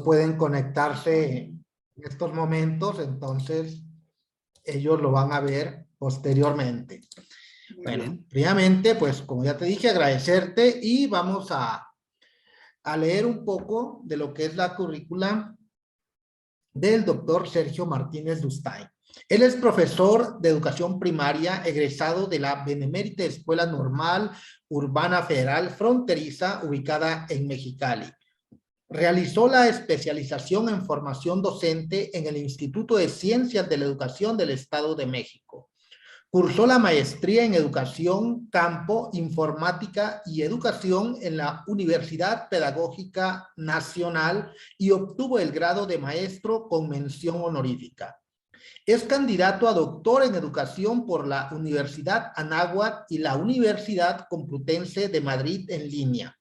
pueden conectarse en estos momentos, entonces ellos lo van a ver posteriormente. Bueno, primeramente, pues como ya te dije, agradecerte y vamos a leer un poco de lo que es la currícula del doctor Sergio Martínez Dustay. Él es profesor de educación primaria, egresado de la Benemérita Escuela Normal Urbana Federal Fronteriza, ubicada en Mexicali. Realizó la especialización en formación docente en el Instituto de Ciencias de la Educación del Estado de México. Cursó la maestría en Educación, Campo, Informática y Educación en la Universidad Pedagógica Nacional y obtuvo el grado de maestro con mención honorífica. Es candidato a doctor en Educación por la Universidad Anáhuac y la Universidad Complutense de Madrid en línea.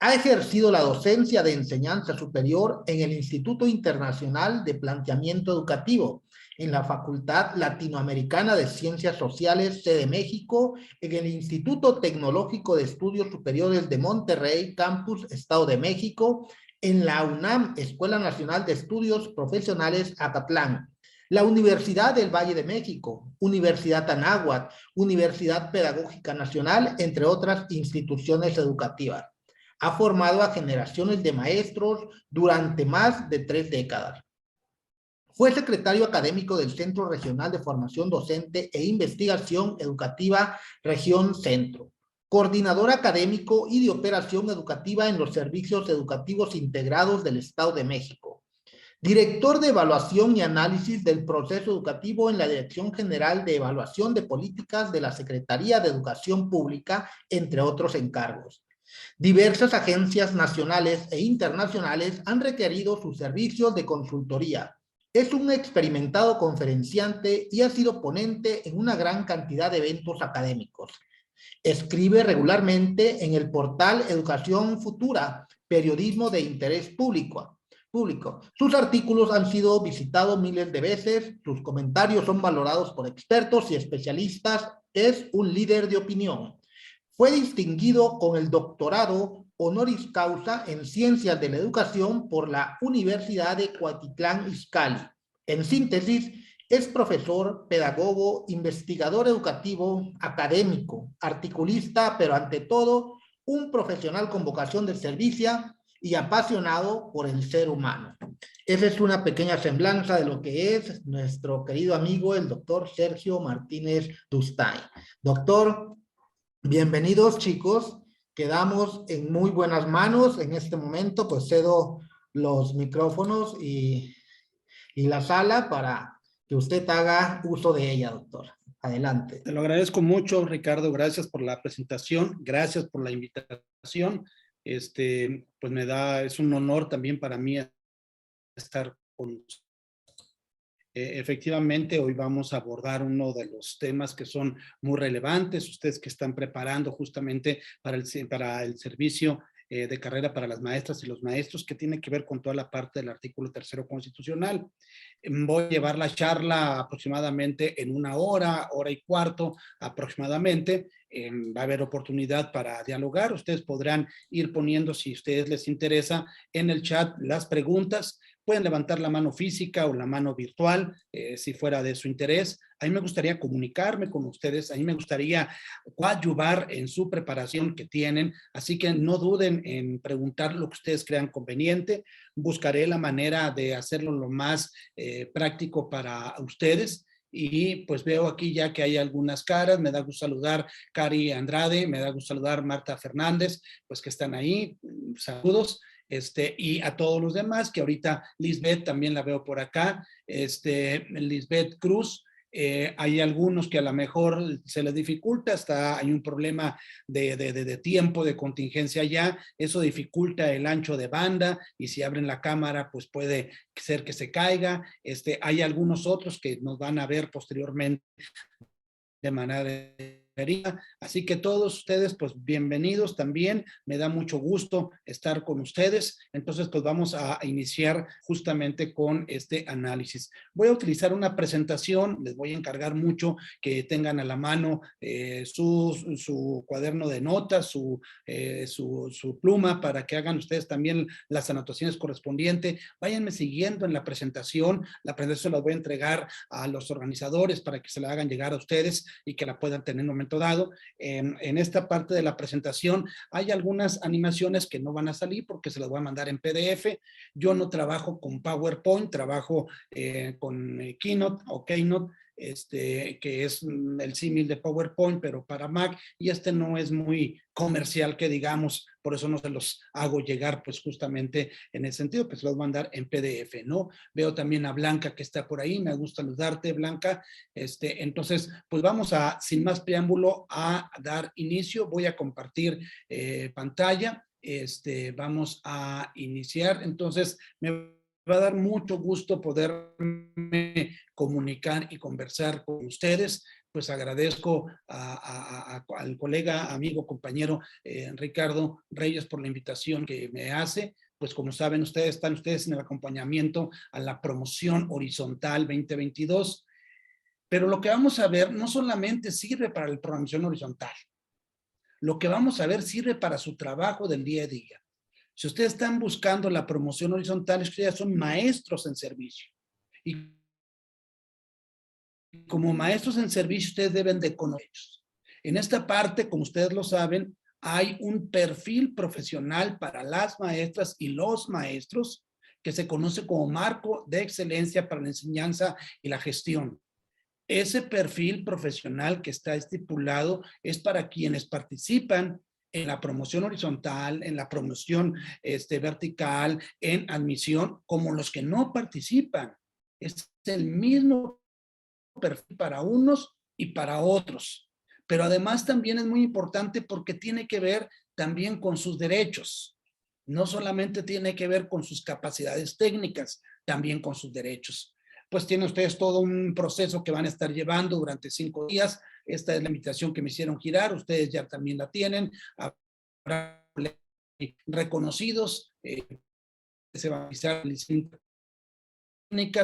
Ha ejercido la docencia de enseñanza superior en el Instituto Internacional de Planteamiento Educativo, en la Facultad Latinoamericana de Ciencias Sociales, sede México, en el Instituto Tecnológico de Estudios Superiores de Monterrey, Campus, Estado de México, en la UNAM, Escuela Nacional de Estudios Profesionales, Acatlán, la Universidad del Valle de México, Universidad Anáhuac, Universidad Pedagógica Nacional, entre otras instituciones educativas. Ha formado a generaciones de maestros durante más de 3 décadas. Fue secretario académico del Centro Regional de Formación Docente e Investigación Educativa Región Centro, coordinador académico y de operación educativa en los servicios educativos integrados del Estado de México, director de evaluación y análisis del proceso educativo en la Dirección General de Evaluación de Políticas de la Secretaría de Educación Pública, entre otros encargos. Diversas agencias nacionales e internacionales han requerido sus servicios de consultoría. Es un experimentado conferenciante y ha sido ponente en una gran cantidad de eventos académicos. Escribe regularmente en el portal Educación Futura, periodismo de interés público. Sus artículos han sido visitados miles de veces, sus comentarios son valorados por expertos y especialistas, es un líder de opinión. Fue distinguido con el doctorado honoris causa en Ciencias de la Educación por la Universidad de Cuautitlán Izcalli. En síntesis, es profesor, pedagogo, investigador educativo, académico, articulista, pero ante todo, un profesional con vocación de servicio y apasionado por el ser humano. Esa es una pequeña semblanza de lo que es nuestro querido amigo, el doctor Sergio Martínez Dustay. Doctor, bienvenidos, chicos. Quedamos en muy buenas manos. En este momento, pues cedo los micrófonos y la sala para que usted haga uso de ella, doctor. Adelante. Te lo agradezco mucho, Ricardo. Gracias por la presentación. Gracias por la invitación. Pues es un honor también para mí estar con ustedes. Efectivamente, hoy vamos a abordar uno de los temas que son muy relevantes. Ustedes que están preparando justamente para el servicio de carrera para las maestras y los maestros, que tiene que ver con toda la parte del artículo 3º constitucional. Voy a llevar la charla aproximadamente en 1 hora, 1:15 aproximadamente. Va a haber oportunidad para dialogar. Ustedes podrán ir poniendo, si a ustedes les interesa, en el chat las preguntas. Pueden levantar la mano física o la mano virtual, si fuera de su interés. A mí me gustaría comunicarme con ustedes, a mí me gustaría coadyuvar en su preparación que tienen, así que no duden en preguntar lo que ustedes crean conveniente. Buscaré la manera de hacerlo lo más práctico para ustedes. Y pues veo aquí ya que hay algunas caras. Me da gusto saludar Cari Andrade, me da gusto saludar Marta Fernández, pues que están ahí. Saludos. Y a todos los demás, que ahorita Lisbeth también la veo por acá, Lisbeth Cruz. Hay algunos que a lo mejor se les dificulta, hay un problema de tiempo, de contingencia ya, eso dificulta el ancho de banda, y si abren la cámara pues puede ser que se caiga. Hay algunos otros que nos van a ver posteriormente de manera Así que todos ustedes, pues bienvenidos también. Me da mucho gusto estar con ustedes. Entonces, pues vamos a iniciar justamente con este análisis. Voy a utilizar una presentación. Les voy a encargar mucho que tengan a la mano su cuaderno de notas, su pluma, para que hagan ustedes también las anotaciones correspondientes. Váyanme siguiendo en la presentación. La presentación la voy a entregar a los organizadores para que se la hagan llegar a ustedes y que la puedan tener en un momento dado. En esta parte de la presentación hay algunas animaciones que no van a salir porque se las voy a mandar en PDF. Yo no trabajo con PowerPoint, trabajo con Keynote o Keynote, que es el símil de PowerPoint, pero para Mac, y no es muy comercial que digamos, por eso no se los hago llegar, pues justamente en ese sentido, pues los voy a mandar en PDF, ¿no? Veo también a Blanca que está por ahí, me gusta saludarte, Blanca. Entonces, pues vamos a, sin más preámbulo, a dar inicio. Voy a compartir pantalla. Vamos a iniciar. Entonces, me va a dar mucho gusto poderme comunicar y conversar con ustedes. Pues agradezco al colega, amigo, compañero Ricardo Reyes por la invitación que me hace. Pues como saben ustedes, están ustedes en el acompañamiento a la promoción horizontal 2022. Pero lo que vamos a ver no solamente sirve para la programación horizontal. Lo que vamos a ver sirve para su trabajo del día a día. Si ustedes están buscando la promoción horizontal, ustedes son maestros en servicio. Y como maestros en servicio, ustedes deben de conocerlos. En esta parte, como ustedes lo saben, hay un perfil profesional para las maestras y los maestros que se conoce como marco de excelencia para la enseñanza y la gestión. Ese perfil profesional que está estipulado es para quienes participan en la promoción horizontal, en la promoción vertical, en admisión, como los que no participan. Es el mismo perfil para unos y para otros. Pero además también es muy importante porque tiene que ver también con sus derechos. No solamente tiene que ver con sus capacidades técnicas, también con sus derechos. Pues tienen ustedes todo un proceso que van a estar llevando durante 5 días. Esta es la invitación que me hicieron girar. Ustedes ya también la tienen. Habrá reconocidos. Se va a avisar el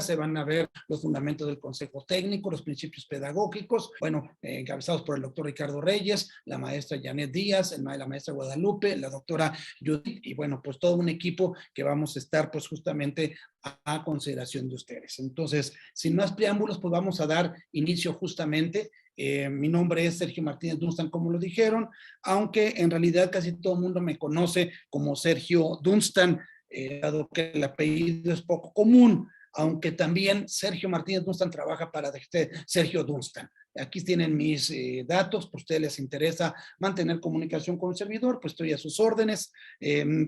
se van a ver los fundamentos del consejo técnico, los principios pedagógicos, bueno, encabezados por el doctor Ricardo Reyes, la maestra Janet Díaz, la maestra Guadalupe, la doctora Judith, y bueno, pues todo un equipo que vamos a estar pues justamente a consideración de ustedes. Entonces, sin más preámbulos, pues vamos a dar inicio justamente. Mi nombre es Sergio Martínez Dunstan, como lo dijeron, aunque en realidad casi todo el mundo me conoce como Sergio Dunstan, dado que el apellido es poco común, aunque también Sergio Martínez Dunstan trabaja para Sergio Dunstan. Aquí tienen mis datos, pues a ustedes les interesa mantener comunicación con el servidor, pues estoy a sus órdenes.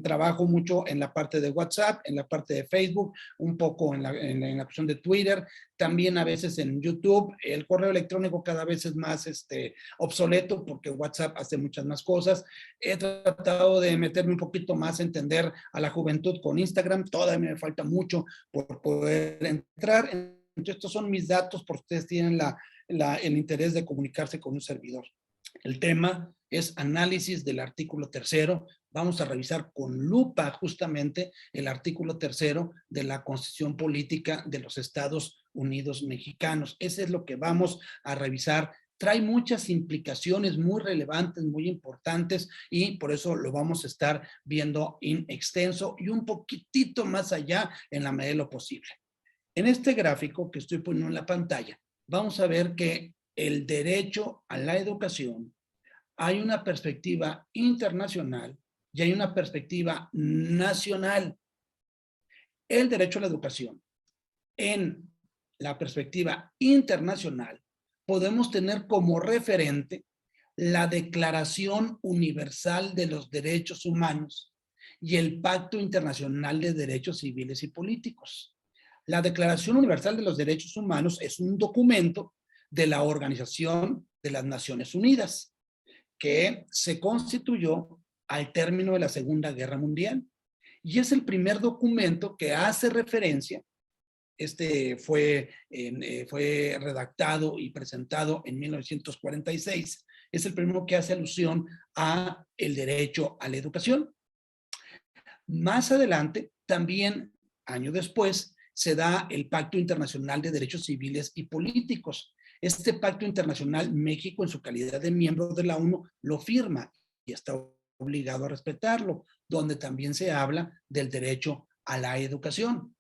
Trabajo mucho en la parte de WhatsApp, en la parte de Facebook, un poco en la cuestión de Twitter, también a veces en YouTube. El correo electrónico cada vez es más obsoleto porque WhatsApp hace muchas más cosas. He tratado de meterme un poquito más a entender a la juventud con Instagram, todavía me falta mucho por poder entrar. Entonces, estos son mis datos, porque ustedes tienen el interés de comunicarse con un servidor. El tema es análisis del artículo 3º. Vamos a revisar con lupa justamente el artículo 3º de la Constitución Política de los Estados Unidos Mexicanos. Ese es lo que vamos a revisar. Trae muchas implicaciones muy relevantes, muy importantes, y por eso lo vamos a estar viendo en extenso y un poquitito más allá en la medida de lo posible. En este gráfico que estoy poniendo en la pantalla, vamos a ver que el derecho a la educación, hay una perspectiva internacional y hay una perspectiva nacional. El derecho a la educación, en la perspectiva internacional, podemos tener como referente la Declaración Universal de los Derechos Humanos y el Pacto Internacional de Derechos Civiles y Políticos. La Declaración Universal de los Derechos Humanos es un documento de la Organización de las Naciones Unidas que se constituyó al término de la Segunda Guerra Mundial y es el primer documento que hace referencia. Fue redactado y presentado en 1946 Es el primero que hace alusión a el derecho a la educación. Más adelante, también, año después, se da el Pacto Internacional de Derechos Civiles y Políticos. Este pacto internacional, México, en su calidad de miembro de la ONU, lo firma y está obligado a respetarlo, donde también se habla del derecho a la educación.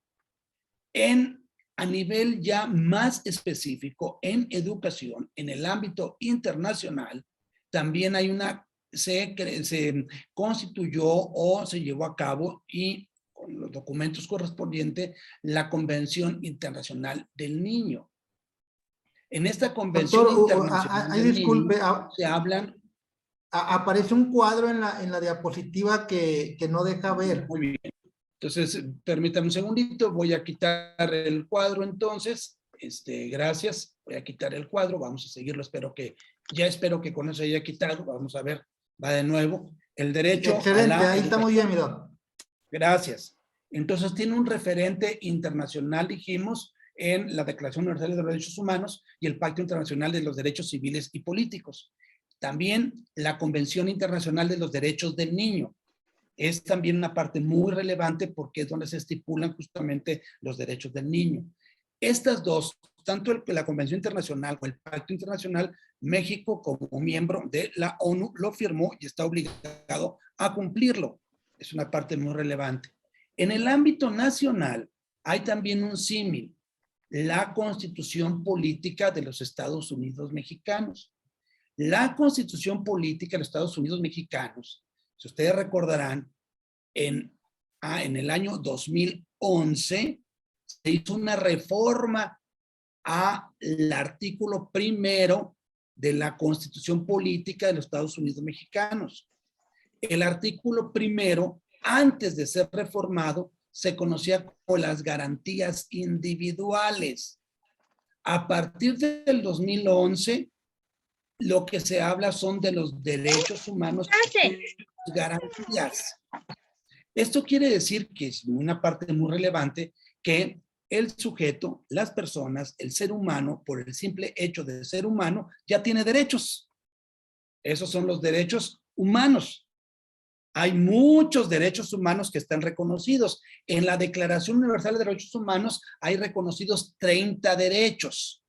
A nivel ya más específico, en educación, en el ámbito internacional, también hay se constituyó o se llevó a cabo, y con los documentos correspondientes, la Convención Internacional del Niño. En esta Convención Internacional del disculpe, Niño se hablan... aparece un cuadro en la diapositiva que no deja ver. Muy bien. Entonces, permítame un segundito, voy a quitar el cuadro entonces. Gracias, voy a quitar el cuadro, vamos a seguirlo, espero que con eso haya quitado, vamos a ver, va de nuevo. El derecho excelente, a la ahí está muy bien, mi doc. Gracias. Entonces, tiene un referente internacional, dijimos, en la Declaración Universal de los Derechos Humanos y el Pacto Internacional de los Derechos Civiles y Políticos. También la Convención Internacional de los Derechos del Niño. Es también una parte muy relevante porque es donde se estipulan justamente los derechos del niño. Estas dos, tanto la Convención Internacional o el Pacto Internacional, México como miembro de la ONU lo firmó y está obligado a cumplirlo. Es una parte muy relevante. En el ámbito nacional hay también un símil, la Constitución Política de los Estados Unidos Mexicanos. La Constitución Política de los Estados Unidos Mexicanos, si ustedes recordarán, en el año 2011 se hizo una reforma al artículo primero de la Constitución Política de los Estados Unidos Mexicanos. El artículo primero, antes de ser reformado, se conocía como las garantías individuales. A partir del 2011, lo que se habla son de los derechos humanos y garantías. Esto quiere decir que es una parte muy relevante que el sujeto, las personas, el ser humano, por el simple hecho de ser humano, ya tiene derechos. Esos son los derechos humanos. Hay muchos derechos humanos que están reconocidos. En la Declaración Universal de Derechos Humanos hay reconocidos 30 derechos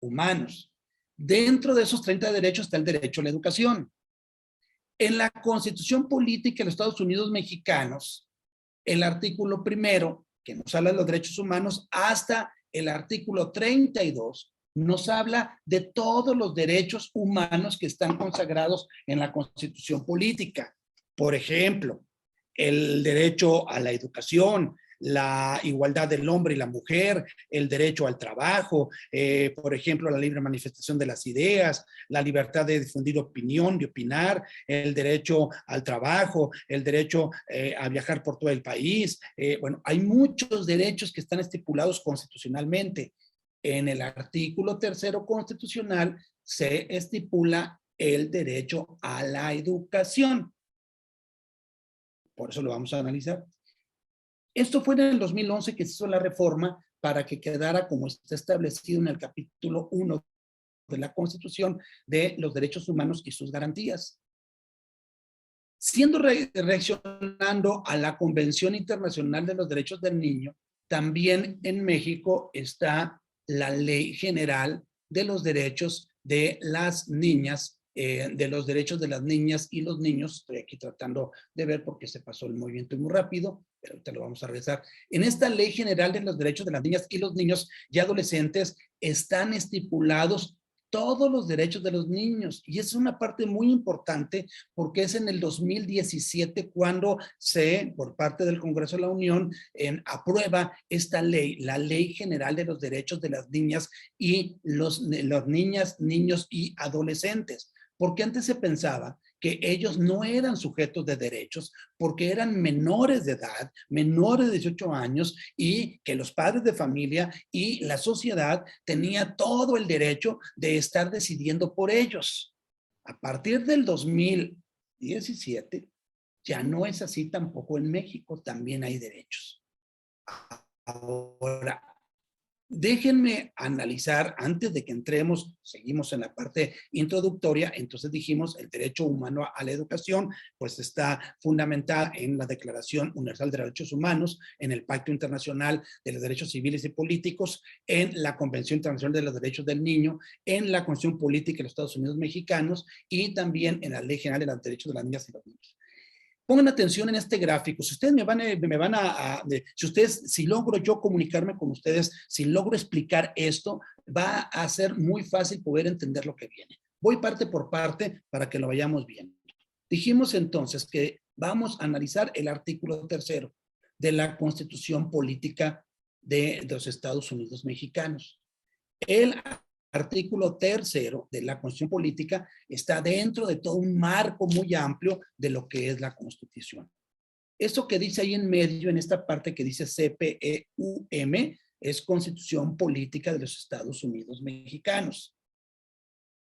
humanos. Dentro de esos 30 derechos está el derecho a la educación. En la Constitución Política de los Estados Unidos Mexicanos, el artículo primero, que nos habla de los derechos humanos, hasta el artículo 32, nos habla de todos los derechos humanos que están consagrados en la Constitución Política. Por ejemplo, el derecho a la educación, la igualdad del hombre y la mujer, el derecho al trabajo, por ejemplo, la libre manifestación de las ideas, la libertad de difundir opinión, de opinar, el derecho al trabajo, el derecho a viajar por todo el país. Bueno, hay muchos derechos que están estipulados constitucionalmente. En el artículo 3 constitucional se estipula el derecho a la educación. Por eso lo vamos a analizar. Esto fue en el 2011 que se hizo la reforma para que quedara como está establecido en el capítulo 1 de la Constitución de los derechos humanos y sus garantías. Reaccionando a la Convención Internacional de los Derechos del Niño, también en México está la Ley General de los Derechos de las Niñas, de los derechos de las niñas y los niños. Estoy aquí tratando de ver porque se pasó el movimiento muy rápido, pero ahorita lo vamos a regresar. En esta Ley General de los Derechos de las Niñas y los Niños y Adolescentes están estipulados todos los derechos de los niños, y es una parte muy importante porque es en el 2017 cuando por parte del Congreso de la Unión, aprueba esta ley, la Ley General de los Derechos de las Niñas y los niñas, niños y adolescentes. Porque antes se pensaba que ellos no eran sujetos de derechos porque eran menores de edad, menores de 18 años, y que los padres de familia y la sociedad tenía todo el derecho de estar decidiendo por ellos. A partir del 2017 ya no es así tampoco en México, también hay derechos. Ahora, Déjenme analizar, antes de que entremos, seguimos en la parte introductoria, entonces dijimos el derecho humano a la educación, pues está fundamentada en la Declaración Universal de Derechos Humanos, en el Pacto Internacional de los Derechos Civiles y Políticos, en la Convención Internacional de los Derechos del Niño, en la Constitución Política de los Estados Unidos Mexicanos y también en la Ley General de los Derechos de las Niñas y los Niños. Pongan atención en este gráfico. Si ustedes si logro yo comunicarme con ustedes, si logro explicar esto, va a ser muy fácil poder entender lo que viene. Voy parte por parte para que lo vayamos viendo. Dijimos entonces que vamos a analizar el artículo 3 de la Constitución Política de los Estados Unidos Mexicanos. El artículo 3 de la Constitución Política está dentro de todo un marco muy amplio de lo que es la Constitución. Eso que dice ahí en medio, en esta parte que dice CPEUM, es Constitución Política de los Estados Unidos Mexicanos.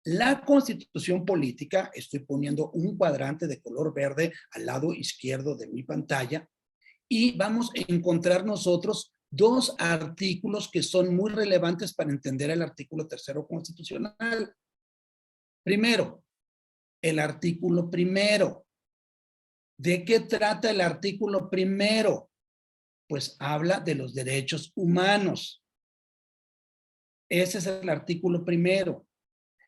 La Constitución Política, estoy poniendo un cuadrante de color verde al lado izquierdo de mi pantalla, y vamos a encontrar nosotros dos artículos que son muy relevantes para entender el artículo 3 constitucional. Primero, el artículo 1. ¿De qué trata el artículo 1? Pues habla de los derechos humanos. Ese es el artículo 1.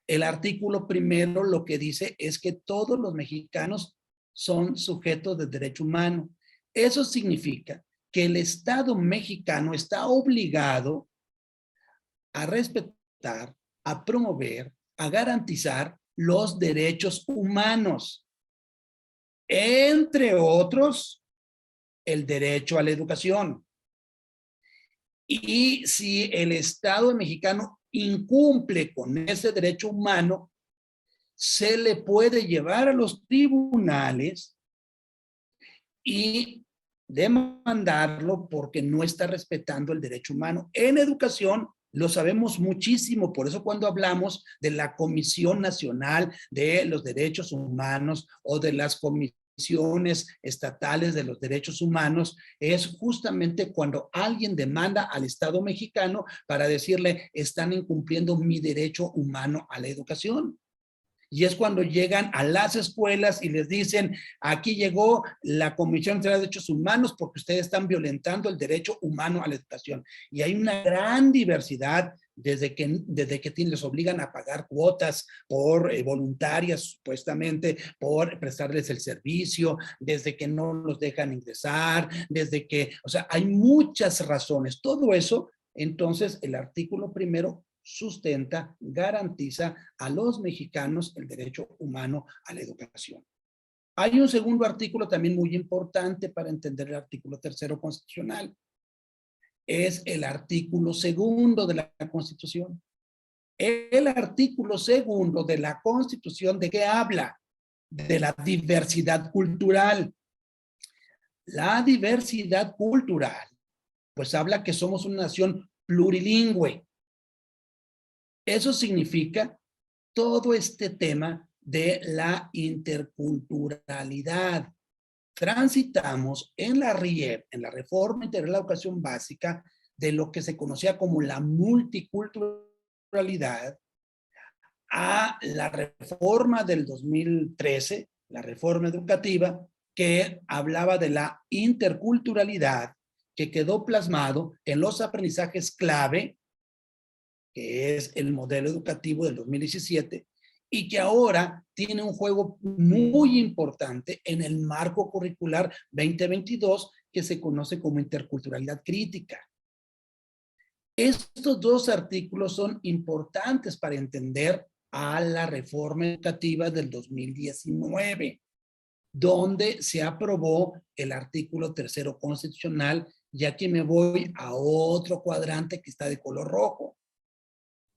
El artículo 1 lo que dice es que todos los mexicanos son sujetos de derecho humano. Eso significa que el Estado mexicano está obligado a respetar, a promover, a garantizar los derechos humanos, entre otros, el derecho a la educación. Y si el Estado mexicano incumple con ese derecho humano, se le puede llevar a los tribunales y demandarlo porque no está respetando el derecho humano. En educación lo sabemos muchísimo, por eso cuando hablamos de la Comisión Nacional de los Derechos Humanos o de las comisiones estatales de los derechos humanos, es justamente cuando alguien demanda al Estado mexicano para decirle, están incumpliendo mi derecho humano a la educación. Y es cuando llegan a las escuelas y les dicen, aquí llegó la Comisión de Derechos Humanos porque ustedes están violentando el derecho humano a la educación. Y hay una gran diversidad desde que les obligan a pagar cuotas por voluntarias, supuestamente, por prestarles el servicio, desde que no los dejan ingresar, desde que, o sea, hay muchas razones. Todo eso, entonces, el artículo 1 sustenta, garantiza a los mexicanos el derecho humano a la educación. Hay un segundo artículo también muy importante para entender el artículo 3 constitucional. Es el artículo 2 de la Constitución. El artículo 2 de la Constitución, ¿de qué habla? De la diversidad cultural. La diversidad cultural, pues habla que somos una nación plurilingüe. Eso significa todo este tema de la interculturalidad. Transitamos en la RIEP, en la Reforma Integral de la Educación Básica, de lo que se conocía como la multiculturalidad, a la reforma del 2013, la reforma educativa, que hablaba de la interculturalidad, que quedó plasmado en los aprendizajes clave, que es el modelo educativo del 2017, y que ahora tiene un juego muy importante en el marco curricular 2022, que se conoce como interculturalidad crítica. Estos dos artículos son importantes para entender a la reforma educativa del 2019, donde se aprobó el artículo 3 constitucional, y aquí me voy a otro cuadrante que está de color rojo.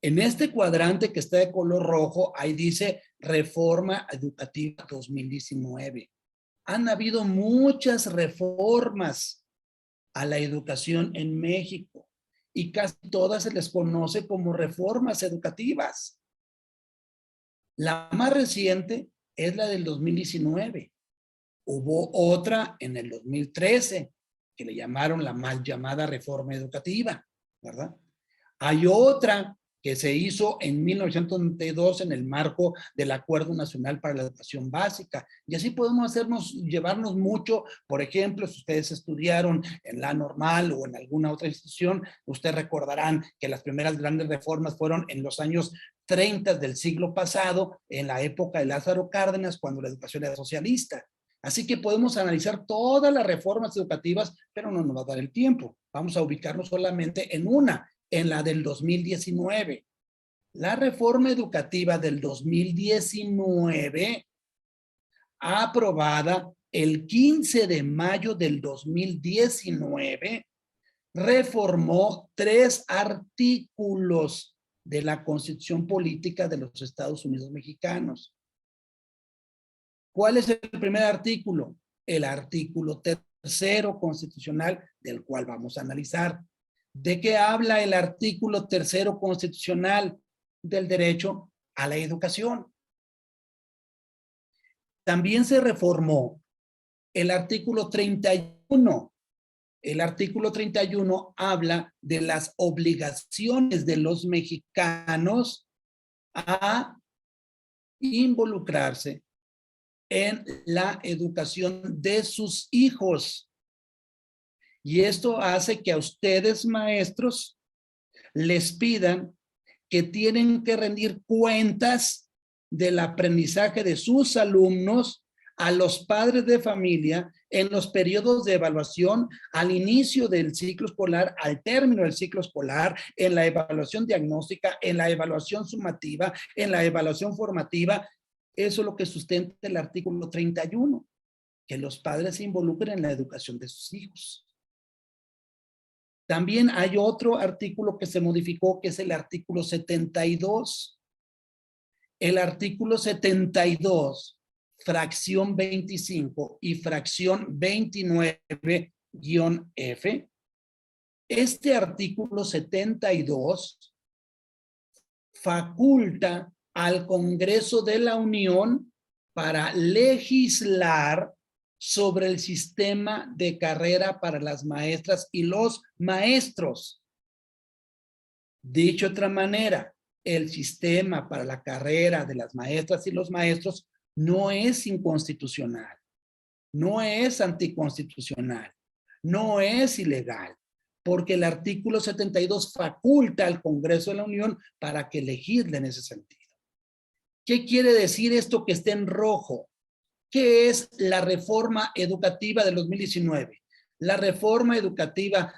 En este cuadrante que está de color rojo, ahí dice Reforma Educativa 2019. Han habido muchas reformas a la educación en México y casi todas se les conoce como reformas educativas. La más reciente es la del 2019. Hubo otra en el 2013 que le llamaron la mal llamada reforma educativa, ¿verdad? Hay otra que se hizo en 1992 en el marco del Acuerdo Nacional para la Educación Básica. Y así podemos llevarnos mucho. Por ejemplo, si ustedes estudiaron en la normal o en alguna otra institución, ustedes recordarán que las primeras grandes reformas fueron en los años 30 del siglo pasado, en la época de Lázaro Cárdenas, cuando la educación era socialista. Así que podemos analizar todas las reformas educativas, pero no nos va a dar el tiempo. Vamos a ubicarnos solamente en una, en la del 2019. La reforma educativa del 2019, aprobada el 15 de mayo del 2019, reformó 3 artículos de la Constitución Política de los Estados Unidos Mexicanos. ¿Cuál es el primer artículo? El artículo 3º constitucional, del cual vamos a analizar. ¿De qué habla el artículo 3º constitucional? Del derecho a la educación. También se reformó el artículo 31. El artículo 31 habla de las obligaciones de los mexicanos a involucrarse en la educación de sus hijos. Y esto hace que a ustedes, maestros, les pidan que tienen que rendir cuentas del aprendizaje de sus alumnos a los padres de familia en los periodos de evaluación, al inicio del ciclo escolar, al término del ciclo escolar, en la evaluación diagnóstica, en la evaluación sumativa, en la evaluación formativa. Eso es lo que sustenta el artículo 31, que los padres se involucren en la educación de sus hijos. También hay otro artículo que se modificó, que es el artículo 72. El artículo 72, fracción 25 y fracción 29-F. Este artículo 72 faculta al Congreso de la Unión para legislar sobre el sistema de carrera para las maestras y los maestros. Dicho de otra manera, el sistema para la carrera de las maestras y los maestros no es inconstitucional, no es anticonstitucional, no es ilegal, porque el artículo 72 faculta al Congreso de la Unión para que legisle en ese sentido. ¿Qué quiere decir esto que esté en rojo? ¿Qué es la reforma educativa del 2019? La reforma educativa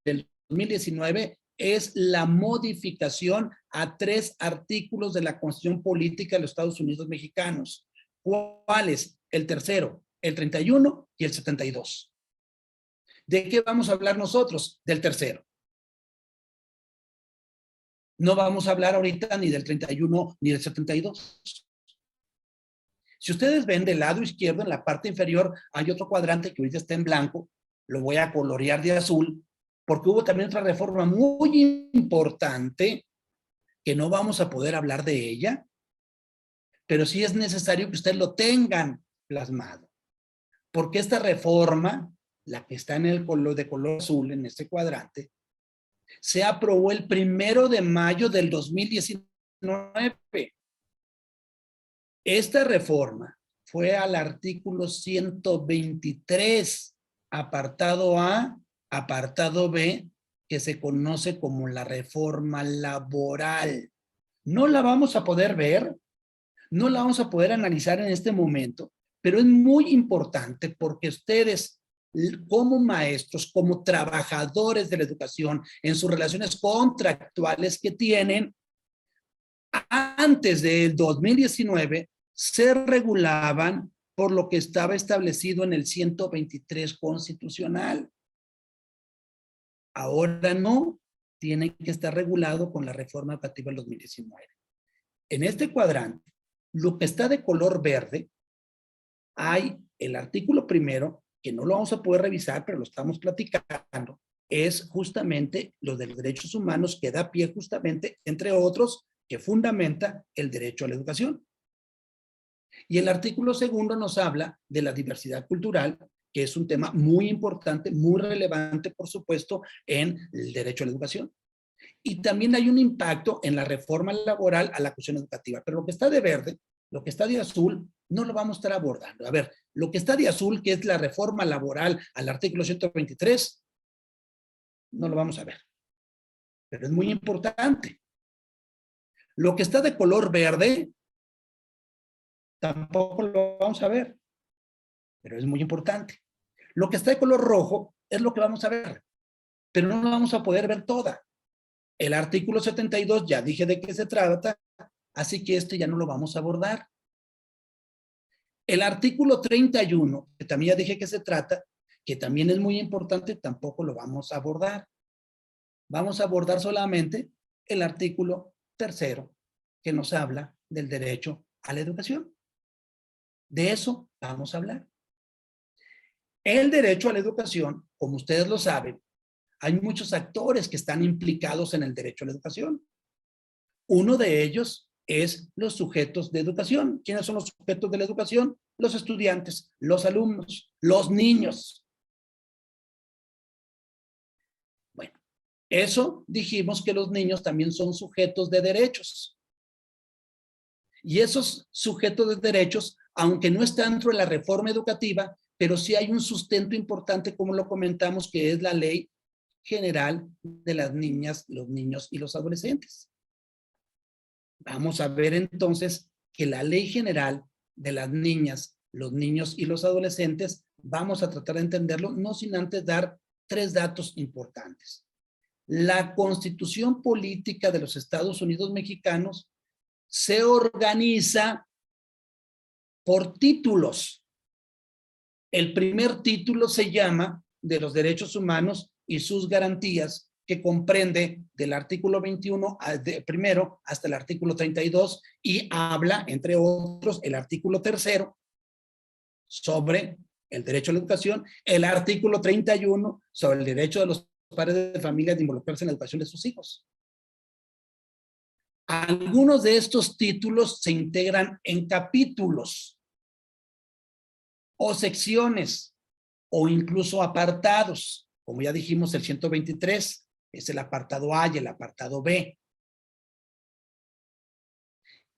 del 2019 es la modificación a 3 artículos de la Constitución Política de los Estados Unidos Mexicanos. ¿Cuáles? El 3º, el 31 y el 72. ¿De qué vamos a hablar nosotros? Del 3º. No vamos a hablar ahorita ni del 31 ni del 72. Si ustedes ven del lado izquierdo, en la parte inferior, hay otro cuadrante que ahorita está en blanco. Lo voy a colorear de azul, porque hubo también otra reforma muy importante que no vamos a poder hablar de ella, pero sí es necesario que ustedes lo tengan plasmado. Porque esta reforma, la que está en el color de color azul, en este cuadrante, se aprobó el 1 de mayo del 2019. Esta reforma fue al artículo 123, apartado A, apartado B, que se conoce como la reforma laboral. No la vamos a poder ver, no la vamos a poder analizar en este momento, pero es muy importante porque ustedes, como maestros, como trabajadores de la educación, en sus relaciones contractuales que tienen, antes del 2019, se regulaban por lo que estaba establecido en el 123 constitucional. Ahora no, tiene que estar regulado con la reforma educativa del 2019. En este cuadrante, lo que está de color verde, hay el artículo 1, que no lo vamos a poder revisar, pero lo estamos platicando, es justamente lo de los derechos humanos, que da pie justamente, entre otros, que fundamenta el derecho a la educación. Y el artículo 2 nos habla de la diversidad cultural, que es un tema muy importante, muy relevante, por supuesto, en el derecho a la educación. Y también hay un impacto en la reforma laboral a la cuestión educativa. Pero lo que está de verde, lo que está de azul, no lo vamos a estar abordando. A ver, lo que está de azul, que es la reforma laboral al artículo 123, no lo vamos a ver. Pero es muy importante. Lo que está de color verde, tampoco lo vamos a ver. Pero es muy importante. Lo que está de color rojo es lo que vamos a ver. Pero no lo vamos a poder ver toda. El artículo 72, ya dije de qué se trata, así que este ya no lo vamos a abordar. El artículo 31, que también ya dije que se trata, que también es muy importante, tampoco lo vamos a abordar. Vamos a abordar solamente el artículo 3, que nos habla del derecho a la educación. De eso vamos a hablar. El derecho a la educación, como ustedes lo saben, hay muchos actores que están implicados en el derecho a la educación. Uno de ellos es los sujetos de educación. ¿Quiénes son los sujetos de la educación? Los estudiantes, los alumnos, los niños. Bueno, eso dijimos que los niños también son sujetos de derechos. Y esos sujetos de derechos, aunque no están dentro de la reforma educativa, pero sí hay un sustento importante, como lo comentamos, que es la Ley General de las Niñas, los Niños y los Adolescentes. Vamos a ver entonces que la Ley General de las Niñas, los Niños y los Adolescentes, vamos a tratar de entenderlo, no sin antes dar 3 datos importantes. La Constitución Política de los Estados Unidos Mexicanos se organiza por títulos. El primer título se llama de los derechos humanos y sus garantías, que comprende del artículo 21 primero hasta el artículo 32 y habla, entre otros, el artículo 3 sobre el derecho a la educación, el artículo 31 sobre el derecho de los padres de familia de involucrarse en la educación de sus hijos. Algunos de estos títulos se integran en capítulos o secciones o incluso apartados. Como ya dijimos, el 123 es el apartado A y el apartado B.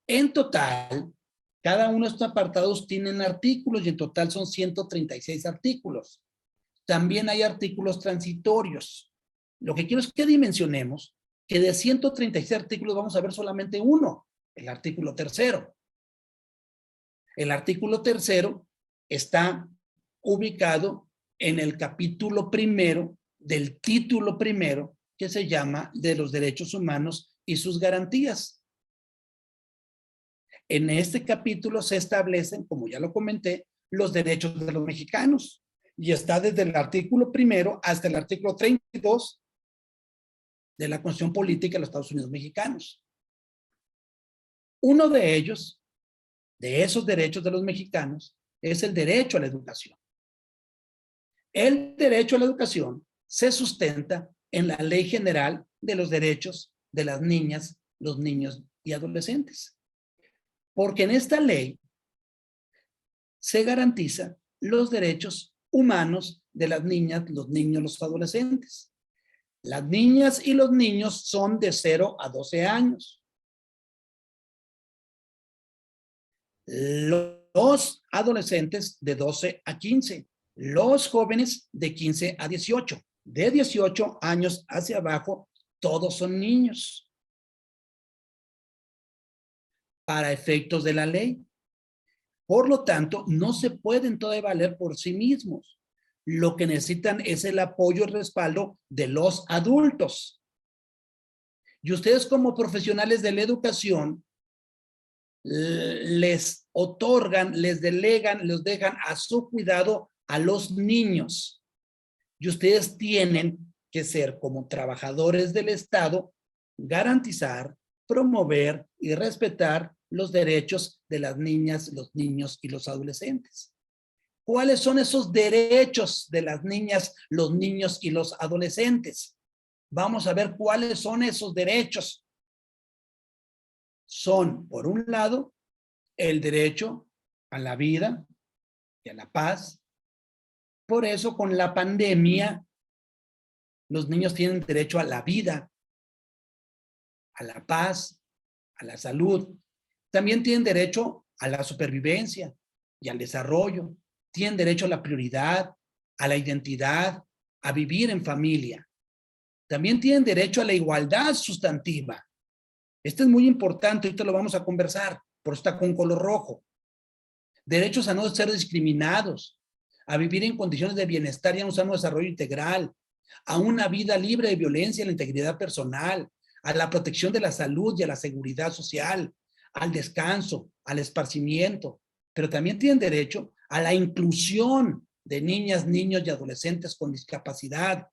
En total, cada uno de estos apartados tienen artículos y en total son 136 artículos. También hay artículos transitorios. Lo que quiero es que dimensionemos que de 136 artículos vamos a ver solamente uno, el artículo 3. El artículo 3 está ubicado en el capítulo 1 del título 1, que se llama de los derechos humanos y sus garantías. En este capítulo se establecen, como ya lo comenté, los derechos de los mexicanos y está desde el artículo 1 hasta el artículo 32 de la Constitución Política de los Estados Unidos Mexicanos. Uno de ellos, de esos derechos de los mexicanos, es el derecho a la educación. El derecho a la educación se sustenta en la Ley General de los Derechos de las Niñas, los Niños y Adolescentes. Porque en esta ley se garantiza los derechos humanos de las niñas, los niños, los adolescentes. Las niñas y los niños son de 0 a 12 años. Los adolescentes de 12 a 15. Los jóvenes de 15 a 18. De 18 años hacia abajo, todos son niños. Para efectos de la ley. Por lo tanto, no se pueden todavía valer por sí mismos. Lo que necesitan es el apoyo y respaldo de los adultos. Y ustedes como profesionales de la educación les otorgan, les delegan, los dejan a su cuidado a los niños. Y ustedes tienen que ser como trabajadores del Estado, garantizar, promover y respetar los derechos de las niñas, los niños y los adolescentes. ¿Cuáles son esos derechos de las niñas, los niños y los adolescentes? Vamos a ver cuáles son esos derechos. Son, por un lado, el derecho a la vida y a la paz. Por eso, con la pandemia, los niños tienen derecho a la vida, a la paz, a la salud. También tienen derecho a la supervivencia y al desarrollo. Tienen derecho a la prioridad, a la identidad, a vivir en familia. También tienen derecho a la igualdad sustantiva. Esto es muy importante, ahorita lo vamos a conversar, por eso está con color rojo. Derechos a no ser discriminados, a vivir en condiciones de bienestar y a un sano desarrollo integral, a una vida libre de violencia y la integridad personal, a la protección de la salud y a la seguridad social, al descanso, al esparcimiento, pero también tienen derecho a la inclusión de niñas, niños y adolescentes con discapacidad,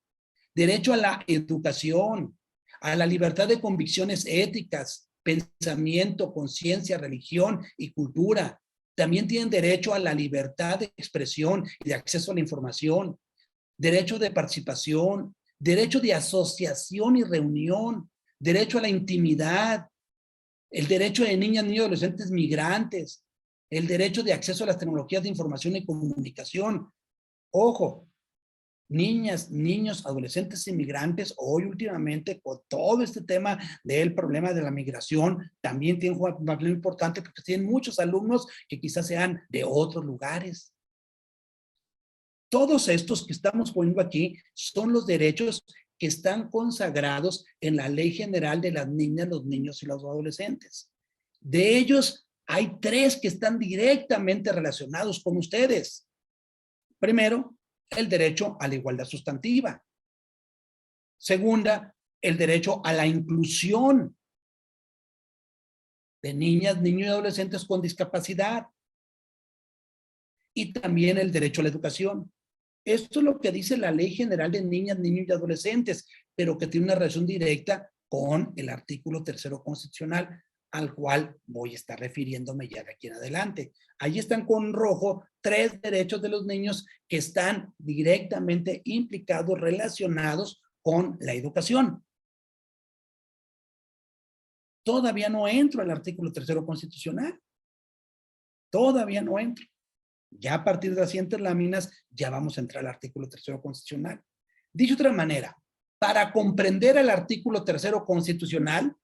derecho a la educación, a la libertad de convicciones éticas, pensamiento, conciencia, religión y cultura. También tienen derecho a la libertad de expresión y de acceso a la información, derecho de participación, derecho de asociación y reunión, derecho a la intimidad, el derecho de niñas, niños y adolescentes migrantes, el derecho de acceso a las tecnologías de información y comunicación. Ojo, niñas, niños, adolescentes inmigrantes, hoy últimamente con todo este tema del problema de la migración, también tienen un papel importante porque tienen muchos alumnos que quizás sean de otros lugares. Todos estos que estamos poniendo aquí son los derechos que están consagrados en la Ley General de las Niñas, los Niños y los Adolescentes. De ellos, hay 3 que están directamente relacionados con ustedes. Primero, el derecho a la igualdad sustantiva. Segunda, el derecho a la inclusión de niñas, niños y adolescentes con discapacidad. Y también el derecho a la educación. Esto es lo que dice la Ley General de Niñas, Niños y Adolescentes, pero que tiene una relación directa con el artículo 3º constitucional, al cual voy a estar refiriéndome ya de aquí en adelante. Ahí están con rojo 3 derechos de los niños que están directamente implicados, relacionados con la educación. Todavía no entro al artículo 3º constitucional. Todavía no entro. Ya a partir de las siguientes láminas, ya vamos a entrar al artículo 3º constitucional. Dicho de otra manera, para comprender el artículo 3º constitucional,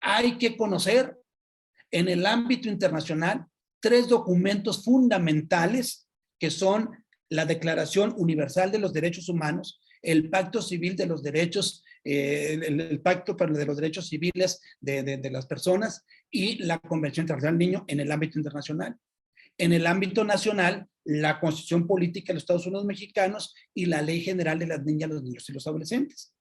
hay que conocer en el ámbito internacional 3 documentos fundamentales que son la Declaración Universal de los Derechos Humanos, el Pacto Civil de los Derechos, el Pacto de los Derechos Civiles de las Personas y la Convención Internacional del Niño en el ámbito internacional. En el ámbito nacional, la Constitución Política de los Estados Unidos Mexicanos y la Ley General de las Niñas, los Niños y los Adolescentes.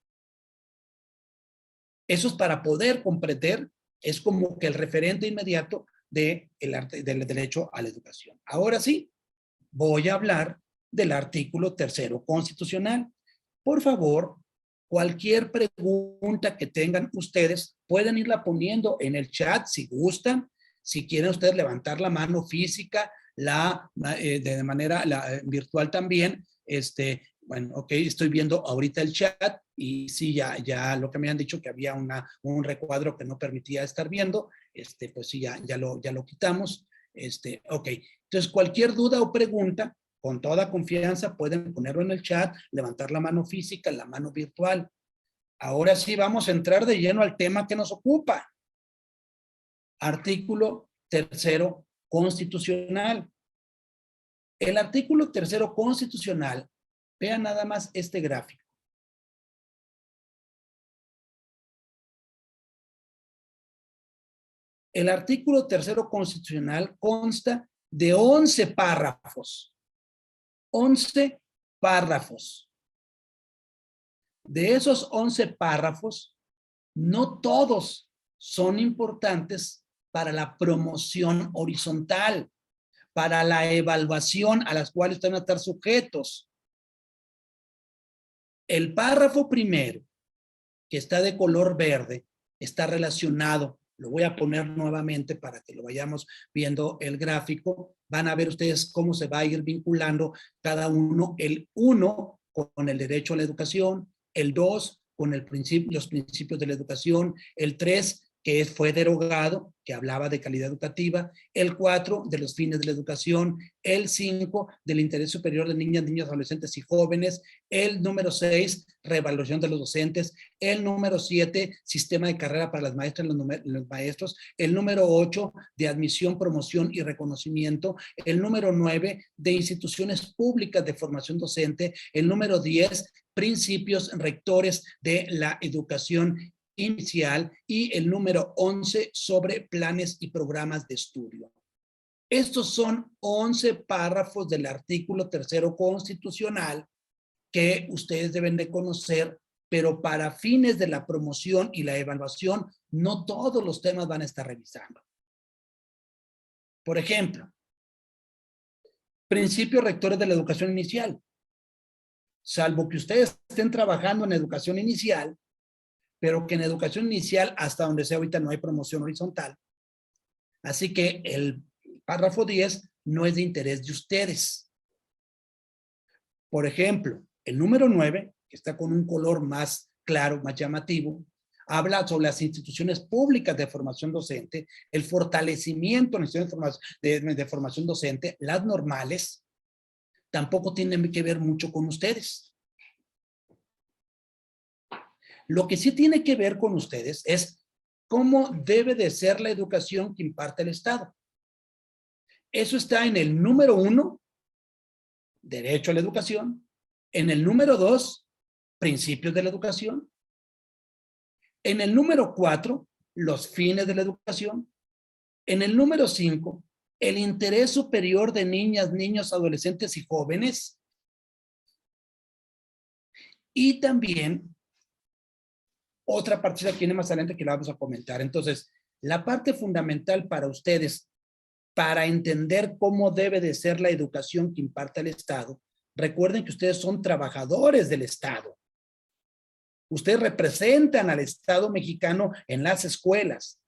Eso es para poder comprender, es como que el referente inmediato del derecho a la educación. Ahora sí, voy a hablar del artículo 3º constitucional. Por favor, cualquier pregunta que tengan ustedes, pueden irla poniendo en el chat si gustan. Si quieren ustedes levantar la mano física, de manera virtual también, bueno, ok, estoy viendo ahorita el chat y sí, ya lo que me han dicho que había un recuadro que no permitía estar viendo, pues sí, ya lo quitamos, ok. Entonces, cualquier duda o pregunta, con toda confianza pueden ponerlo en el chat, levantar la mano física, la mano virtual. Ahora sí vamos a entrar de lleno al tema que nos ocupa. Artículo 3º constitucional. El artículo 3º constitucional, vean nada más este gráfico. El artículo 3º constitucional consta de 11 párrafos. 11 párrafos. De esos 11 párrafos, no todos son importantes para la promoción horizontal, para la evaluación a las cuales van a estar sujetos. El párrafo primero, que está de color verde, está relacionado. Lo voy a poner nuevamente para que lo vayamos viendo el gráfico. Van a ver ustedes cómo se va a ir vinculando cada uno. El 1 con el derecho a la educación, el 2 con los principios de la educación, el 3 que fue derogado, que hablaba de calidad educativa, el 4 de los fines de la educación, el 5 del interés superior de niñas, niños, adolescentes y jóvenes, el número 6, revalorización de los docentes, el número 7, sistema de carrera para las maestras y los maestros, el número 8 de admisión, promoción y reconocimiento, el número 9 de instituciones públicas de formación docente, el número 10, principios rectores de la educación inicial y el número 11 sobre planes y programas de estudio. Estos son 11 párrafos del artículo 3º constitucional que ustedes deben de conocer, pero para fines de la promoción y la evaluación, no todos los temas van a estar revisando. Por ejemplo, principios rectores de la educación inicial. Salvo que ustedes estén trabajando en educación inicial, pero que en educación inicial, hasta donde sea ahorita, no hay promoción horizontal. Así que el párrafo 10 no es de interés de ustedes. Por ejemplo, el número 9, que está con un color más claro, más llamativo, habla sobre las instituciones públicas de formación docente, el fortalecimiento en instituciones de formación docente, las normales, tampoco tienen que ver mucho con ustedes. Lo que sí tiene que ver con ustedes es cómo debe de ser la educación que imparte el Estado. Eso está en el número 1, derecho a la educación. En el número 2, principios de la educación. En el número 4, los fines de la educación. En el número 5, el interés superior de niñas, niños, adolescentes y jóvenes. Y también otra parte que viene más adelante que la vamos a comentar. Entonces, la parte fundamental para ustedes, para entender cómo debe de ser la educación que imparte el Estado, recuerden que ustedes son trabajadores del Estado. Ustedes representan al Estado mexicano en las escuelas.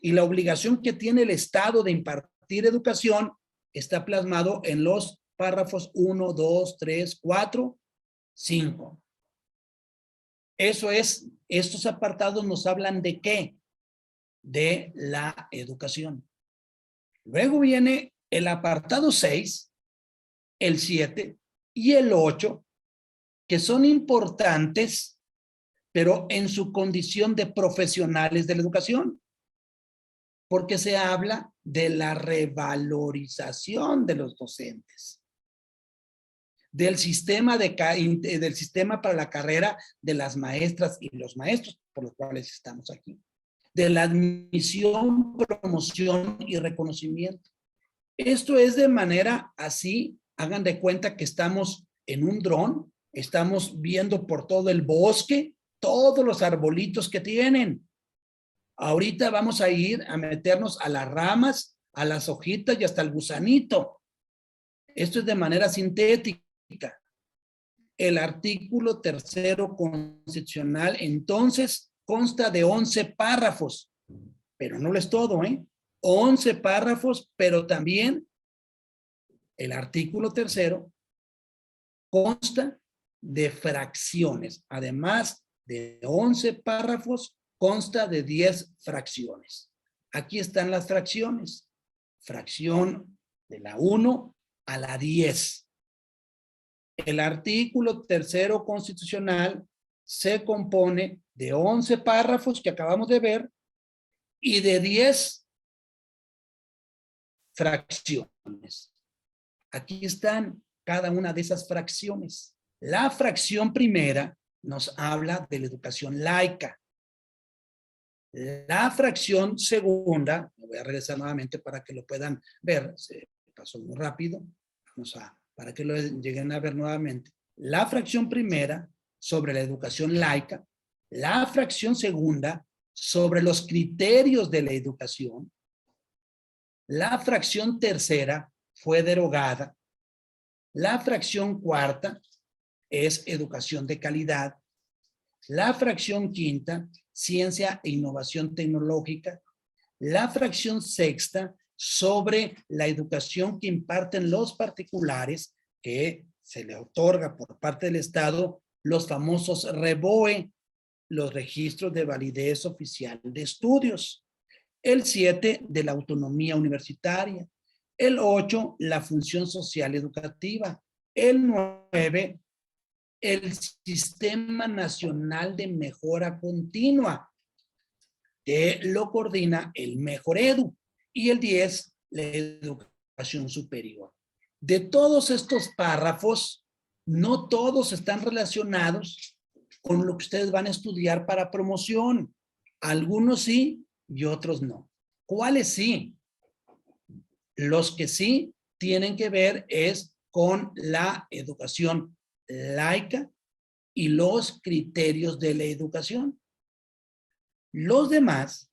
Y la obligación que tiene el Estado de impartir educación está plasmado en los párrafos 1, 2, 3, 4, 5. Eso es, estos apartados nos hablan de ¿qué? De la educación. Luego viene el apartado 6, el 7 y el 8, que son importantes, pero en su condición de profesionales de la educación, porque se habla de la revalorización de los docentes, del sistema para la carrera de las maestras y los maestros, por los cuales estamos aquí, de la admisión, promoción y reconocimiento. Esto es de manera así, hagan de cuenta que estamos en un dron, estamos viendo por todo el bosque, todos los arbolitos que tienen. Ahorita vamos a ir a meternos a las ramas, a las hojitas y hasta el gusanito. Esto es de manera sintética. El artículo 3º constitucional, entonces, consta de 11 párrafos, pero no es todo, 11 párrafos, pero también el artículo 3º consta de fracciones. Además de 11 párrafos, consta de 10 fracciones. Aquí están las fracciones. Fracción de la 1 a la 10. El artículo 3º constitucional se compone de 11 párrafos que acabamos de ver y de 10 fracciones. Aquí están cada una de esas fracciones. La fracción primera nos habla de la educación laica. La fracción segunda, me voy a regresar nuevamente para que lo puedan ver, se pasó muy rápido, para que lo lleguen a ver nuevamente. La fracción primera sobre la educación laica, la fracción segunda sobre los criterios de la educación, la fracción tercera fue derogada, la fracción cuarta es educación de calidad, la fracción quinta, ciencia e innovación tecnológica, la fracción sexta sobre la educación que imparten los particulares, que se le otorga por parte del Estado los famosos REBOE, los registros de validez oficial de estudios. El 7, de la autonomía universitaria. El 8, la función social educativa. El 9, el Sistema Nacional de Mejora Continua, que lo coordina el Mejoredu. Y el 10, la educación superior. De todos estos párrafos, no todos están relacionados con lo que ustedes van a estudiar para promoción. Algunos sí y otros no. ¿Cuáles sí? Los que sí tienen que ver es con la educación laica y los criterios de la educación. Los demás,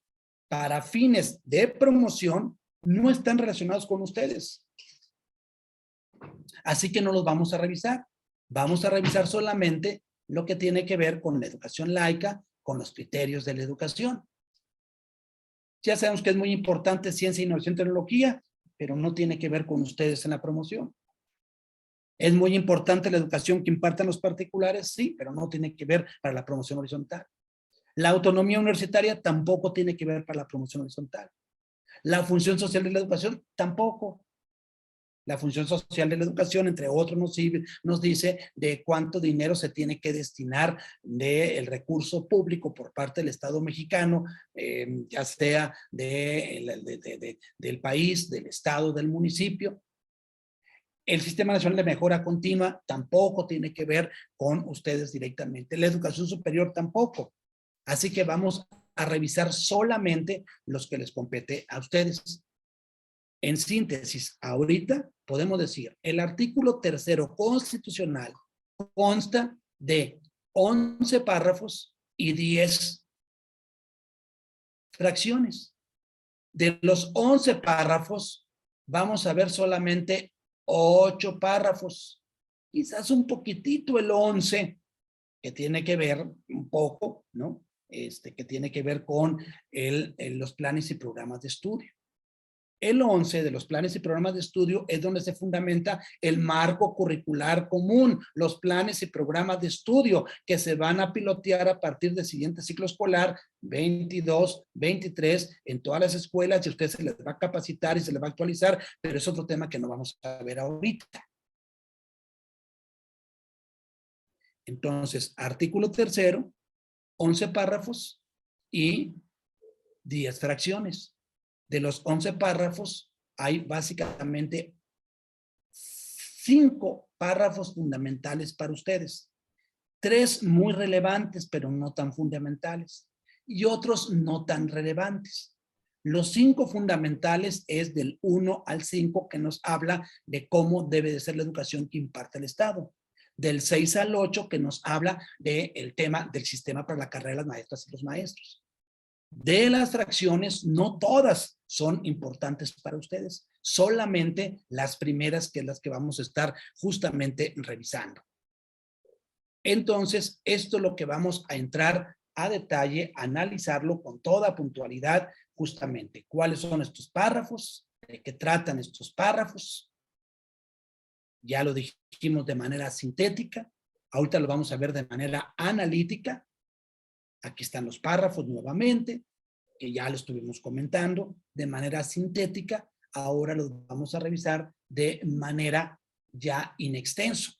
para fines de promoción, no están relacionados con ustedes. Así que no los vamos a revisar. Vamos a revisar solamente lo que tiene que ver con la educación laica, con los criterios de la educación. Ya sabemos que es muy importante ciencia, innovación, tecnología, pero no tiene que ver con ustedes en la promoción. Es muy importante la educación que impartan los particulares, sí, pero no tiene que ver para la promoción horizontal. La autonomía universitaria tampoco tiene que ver para la promoción horizontal. La función social de la educación tampoco. La función social de la educación, entre otros, nos dice de cuánto dinero se tiene que destinar del recurso público por parte del Estado mexicano, ya sea del país, del Estado, del municipio. El Sistema Nacional de Mejora Continua tampoco tiene que ver con ustedes directamente. La educación superior tampoco. Así que vamos a revisar solamente los que les compete a ustedes. En síntesis, ahorita podemos decir, el artículo 3º constitucional consta de 11 párrafos y 10 fracciones. De los 11 párrafos, vamos a ver solamente 8 párrafos. Quizás un poquitito el 11, que tiene que ver un poco, ¿no? Que tiene que ver con los planes y programas de estudio. El 11 de los planes y programas de estudio es donde se fundamenta el marco curricular común, los planes y programas de estudio que se van a pilotear a partir del siguiente ciclo escolar 22, 23 en todas las escuelas y a ustedes se les va a capacitar y se les va a actualizar, pero es otro tema que no vamos a ver ahorita. Entonces, artículo 3º, 11 párrafos y 10 fracciones. De los 11 párrafos, hay básicamente 5 párrafos fundamentales para ustedes. 3 muy relevantes, pero no tan fundamentales. Y otros no tan relevantes. Los 5 fundamentales es del 1 al 5 que nos habla de cómo debe de ser la educación que imparte el Estado. Del 6 al 8 que nos habla del tema del sistema para la carrera de las maestras y los maestros. De las fracciones, no todas son importantes para ustedes, solamente las primeras, que es las que vamos a estar justamente revisando. Entonces, esto es lo que vamos a entrar a detalle, a analizarlo con toda puntualidad, justamente. ¿Cuáles son estos párrafos? ¿De qué tratan estos párrafos? Ya lo dijimos de manera sintética, ahorita lo vamos a ver de manera analítica. Aquí están los párrafos nuevamente, que ya lo estuvimos comentando de manera sintética. Ahora los vamos a revisar de manera ya in extenso.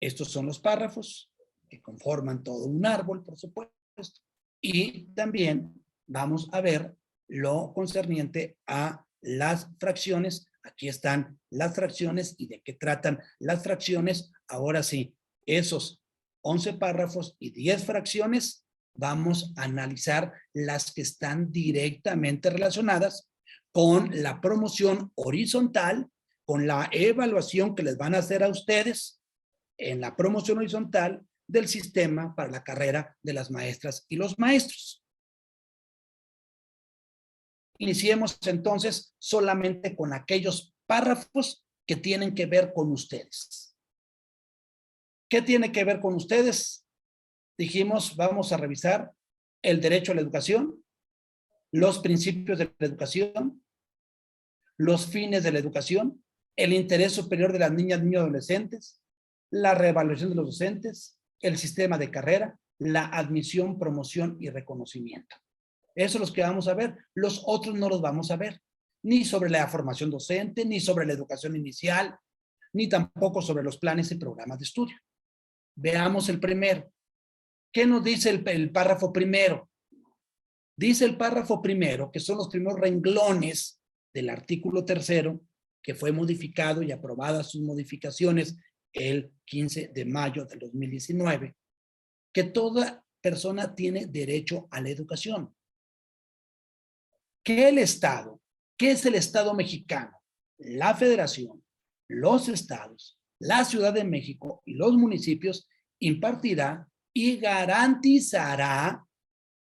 Estos son los párrafos que conforman todo un árbol, por supuesto. Y también vamos a ver lo concerniente a las fracciones. Aquí están las fracciones y de qué tratan las fracciones. Ahora sí, esos 11 párrafos y 10 fracciones, vamos a analizar las que están directamente relacionadas con la promoción horizontal, con la evaluación que les van a hacer a ustedes en la promoción horizontal del sistema para la carrera de las maestras y los maestros. Iniciemos entonces solamente con aquellos párrafos que tienen que ver con ustedes. ¿Qué tiene que ver con ustedes? Dijimos, vamos a revisar el derecho a la educación, los principios de la educación, los fines de la educación, el interés superior de las niñas, niños y adolescentes, la reevaluación de los docentes, el sistema de carrera, la admisión, promoción y reconocimiento. Esos son los que vamos a ver. Los otros no los vamos a ver. Ni sobre la formación docente, ni sobre la educación inicial, ni tampoco sobre los planes y programas de estudio. Veamos el primero. ¿Qué nos dice el párrafo primero? Dice el párrafo primero que son los primeros renglones del artículo tercero que fue modificado y aprobadas sus modificaciones el 15 de mayo del 2019, que toda persona tiene derecho a la educación. Que el Estado, ¿qué es el Estado mexicano? La Federación, los estados, la Ciudad de México y los municipios impartirá y garantizará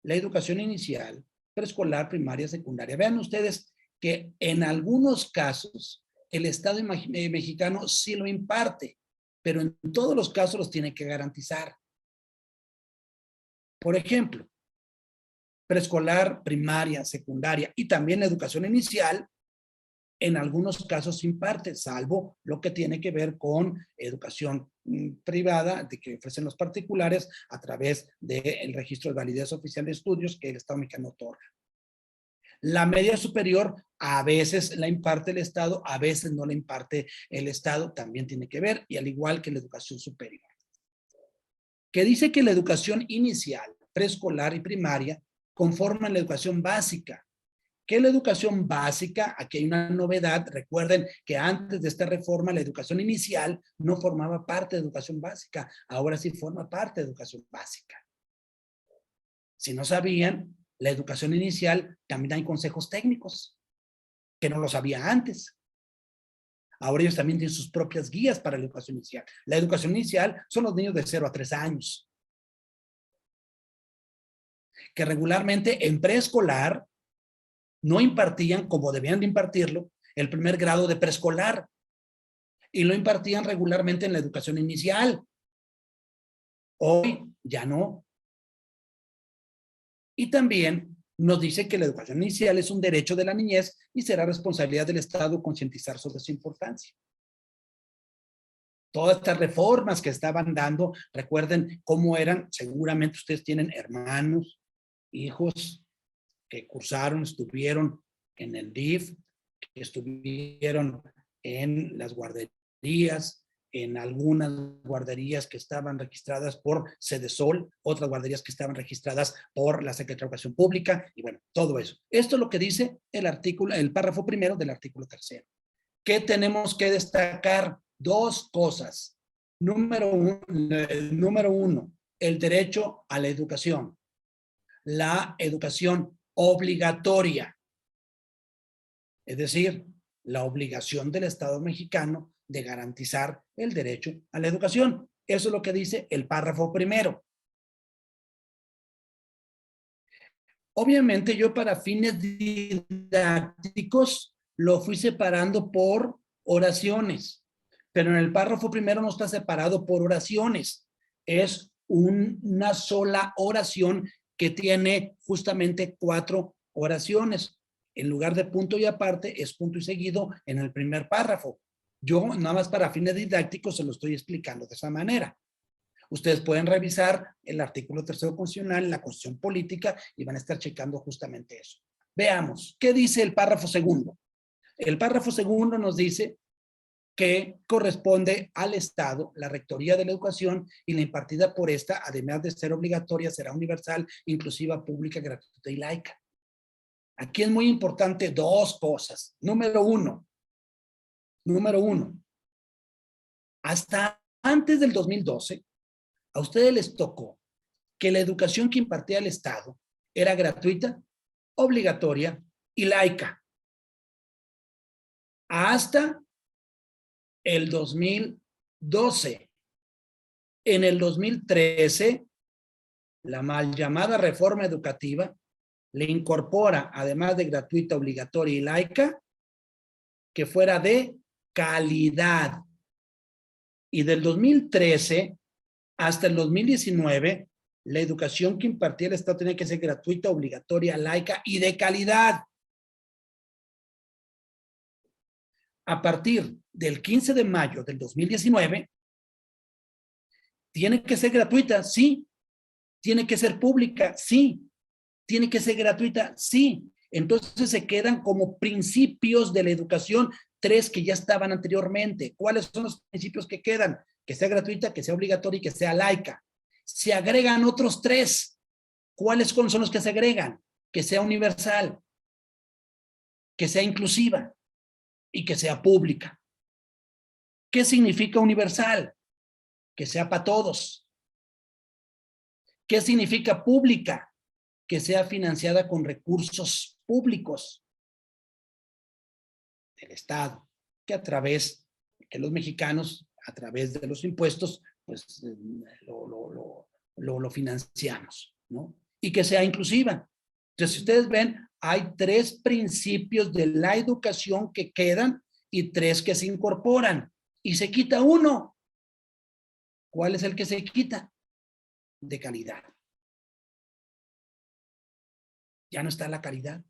la educación inicial, preescolar, primaria, secundaria. Vean ustedes que en algunos casos el Estado mexicano sí lo imparte, pero en todos los casos los tiene que garantizar. Por ejemplo, preescolar, primaria, secundaria y también la educación inicial, en algunos casos imparte, salvo lo que tiene que ver con educación privada de que ofrecen los particulares a través del registro de validez oficial de estudios que el Estado mexicano otorga. La media superior a veces la imparte el Estado, a veces no la imparte el Estado, también tiene que ver, y al igual que la educación superior. Que dice que la educación inicial, preescolar y primaria conforman la educación básica. ¿Qué es la educación básica? Aquí hay una novedad. Recuerden que antes de esta reforma la educación inicial no formaba parte de educación básica. Ahora sí forma parte de educación básica. Si no sabían, la educación inicial también hay consejos técnicos, que no lo sabía antes. Ahora ellos también tienen sus propias guías para la educación inicial. La educación inicial son los niños de 0 a 3 años. Que regularmente en preescolar no impartían, como debían de impartirlo, el primer grado de preescolar. Y lo impartían regularmente en la educación inicial. Hoy ya no. Y también nos dice que la educación inicial es un derecho de la niñez y será responsabilidad del Estado concientizar sobre su importancia. Todas estas reformas que estaban dando, recuerden cómo eran, seguramente ustedes tienen hermanos, hijos que cursaron, estuvieron en el DIF, que estuvieron en las guarderías, en algunas guarderías que estaban registradas por Sedesol, otras guarderías que estaban registradas por la Secretaría de Educación Pública, y bueno, todo eso. Esto es lo que dice el artículo, el párrafo primero del artículo tercero. ¿Qué tenemos que destacar? Dos cosas. Número uno, el derecho a la educación. La educación obligatoria. Es decir, la obligación del Estado mexicano de garantizar el derecho a la educación. Eso es lo que dice el párrafo primero. Obviamente yo para fines didácticos lo fui separando por oraciones, pero en el párrafo primero no está separado por oraciones. Es una sola oración que tiene justamente 4 oraciones. En lugar de punto y aparte, es punto y seguido en el primer párrafo. Yo nada más para fines didácticos se lo estoy explicando de esa manera. Ustedes pueden revisar el artículo tercero constitucional, la Constitución Política, y van a estar checando justamente eso. Veamos, ¿qué dice el párrafo segundo? El párrafo segundo nos dice que corresponde al Estado la rectoría de la educación y la impartida por esta, además de ser obligatoria, será universal, inclusiva, pública, gratuita y laica. Aquí es muy importante 2 cosas. Número uno, hasta antes del 2012, a ustedes les tocó que la educación que impartía el Estado era gratuita, obligatoria y laica. Hasta el 2012. En el 2013, la mal llamada reforma educativa le incorpora, además de gratuita, obligatoria y laica, que fuera de calidad. Y del 2013 hasta el 2019, la educación que impartía el Estado tenía que ser gratuita, obligatoria, laica y de calidad. A partir del 15 de mayo del 2019, tiene que ser gratuita, sí, ¿Tiene que ser pública? Sí. ¿Tiene que ser gratuita? Sí. Entonces se quedan como principios de la educación 3 que ya estaban anteriormente. ¿Cuáles son los principios que quedan? Que sea gratuita, que sea obligatoria y que sea laica. Se agregan otros 3. ¿Cuáles son los que se agregan? Que sea universal, que sea inclusiva y que sea pública. ¿Qué significa universal? Que sea para todos. ¿Qué significa pública? Que sea financiada con recursos públicos del Estado, que a través, que los mexicanos, a través de los impuestos, pues lo financiamos, ¿no? Y que sea inclusiva. Entonces, si ustedes ven, hay 3 principios de la educación que quedan y 3 que se incorporan. Y se quita uno. ¿Cuál es el que se quita? De calidad. Ya no está la calidad.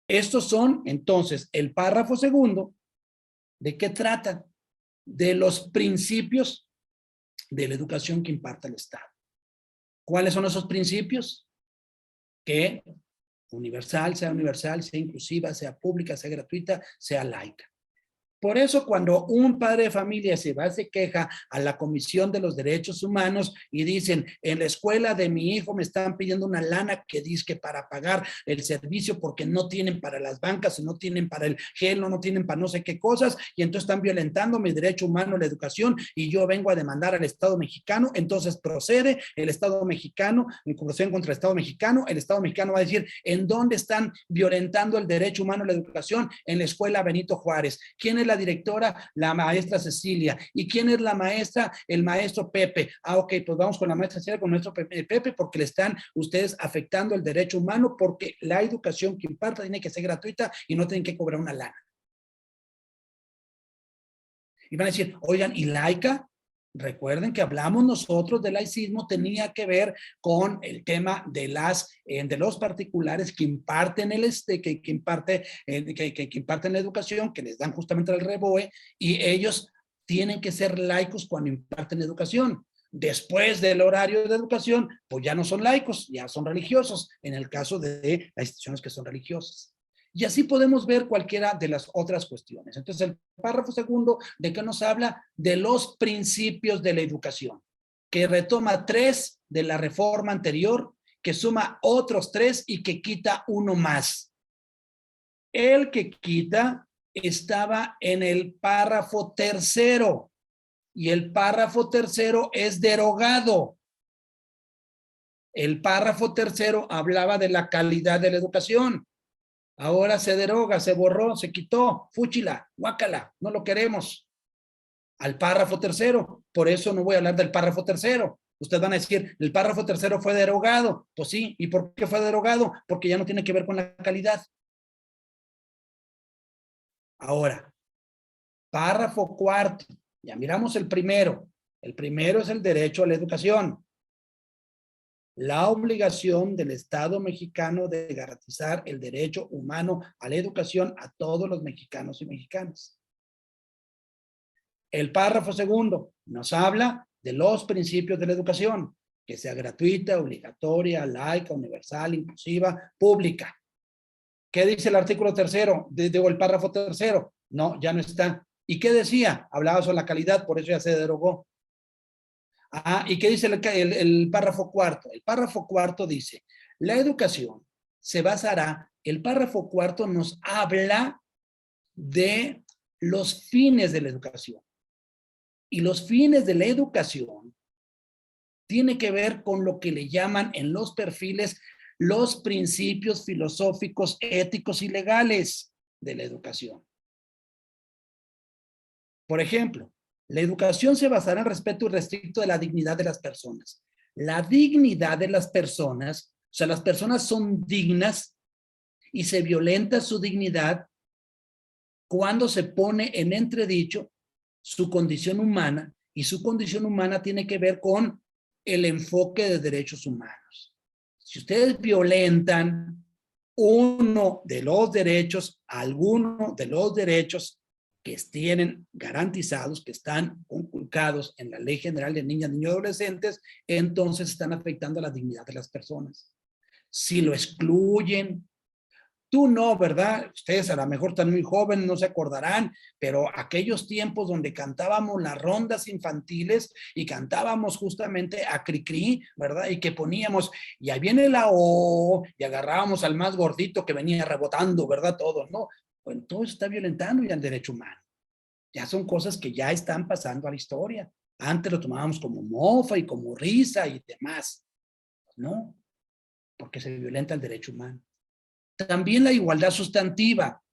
Estos son, entonces, el párrafo segundo. ¿De qué trata? De los principios de la educación que imparte el Estado. ¿Cuáles son esos principios? Que universal, sea inclusiva, sea pública, sea gratuita, sea laica. Por eso cuando un padre de familia se queja a la Comisión de los Derechos Humanos y dicen, en la escuela de mi hijo me están pidiendo una lana que dice que para pagar el servicio porque no tienen para las bancas, no tienen para el gel, no tienen para no sé qué cosas, y entonces están violentando mi derecho humano a la educación y yo vengo a demandar al Estado mexicano, entonces procede el Estado mexicano, en conclusión contra el Estado mexicano va a decir, ¿en dónde están violentando el derecho humano a la educación? En la escuela Benito Juárez. ¿Quién es la directora? La maestra Cecilia. ¿Y quién es la maestra? El maestro Pepe. Ok, pues vamos con la maestra Cecilia, con nuestro Pepe, porque le están ustedes afectando el derecho humano, porque la educación que imparta tiene que ser gratuita y no tienen que cobrar una lana. Y van a decir, oigan, ¿y laica? Recuerden que hablamos nosotros del laicismo, tenía que ver con el tema de los particulares que imparten que imparten la educación, que les dan justamente el REBOE, y ellos tienen que ser laicos cuando imparten educación. Después del horario de educación, pues ya no son laicos, ya son religiosos, en el caso de las instituciones que son religiosas. Y así podemos ver cualquiera de las otras cuestiones. Entonces, el párrafo segundo, ¿de qué nos habla? De los principios de la educación, que retoma 3 de la reforma anterior, que suma otros 3 y que quita uno más. El que quita estaba en el párrafo tercero, y el párrafo tercero es derogado. El párrafo tercero hablaba de la calidad de la educación. Ahora se deroga, se borró, se quitó, fúchila, guácala, no lo queremos. Al párrafo tercero, por eso no voy a hablar del párrafo tercero. Ustedes van a decir, el párrafo tercero fue derogado. Pues sí, ¿y por qué fue derogado? Porque ya no tiene que ver con la calidad. Ahora, párrafo cuarto, ya miramos el primero. El primero es el derecho a la educación. La obligación del Estado mexicano de garantizar el derecho humano a la educación a todos los mexicanos y mexicanas. El párrafo segundo nos habla de los principios de la educación, que sea gratuita, obligatoria, laica, universal, inclusiva, pública. ¿Qué dice el artículo tercero? El párrafo tercero. No, ya no está. ¿Y qué decía? Hablaba sobre la calidad, por eso ya se derogó. ¿Y qué dice el párrafo cuarto? El párrafo cuarto dice, la educación se basará, el párrafo cuarto nos habla de los fines de la educación. Y los fines de la educación tiene que ver con lo que le llaman en los perfiles los principios filosóficos, éticos y legales de la educación. Por ejemplo, la educación se basará en respeto irrestricto de la dignidad de las personas. La dignidad de las personas, o sea, las personas son dignas y se violenta su dignidad cuando se pone en entredicho su condición humana, y su condición humana tiene que ver con el enfoque de derechos humanos. Si ustedes violentan uno de los derechos, alguno de los derechos, que tienen garantizados, que están conculcados en la Ley General de Niñas, Niños y Adolescentes, entonces están afectando la dignidad de las personas. Si lo excluyen, tú no, ¿verdad? Ustedes a lo mejor están muy jóvenes, no se acordarán, pero aquellos tiempos donde cantábamos las rondas infantiles y cantábamos justamente a Cricri, ¿verdad? Y que poníamos, y ahí viene la O, y agarrábamos al más gordito que venía rebotando, ¿verdad? Todo, ¿no? Bueno, todo eso está violentando ya el derecho humano. Ya son cosas que ya están pasando a la historia. Antes lo tomábamos como mofa y como risa y demás. No, porque se violenta el derecho humano. También la igualdad sustantiva.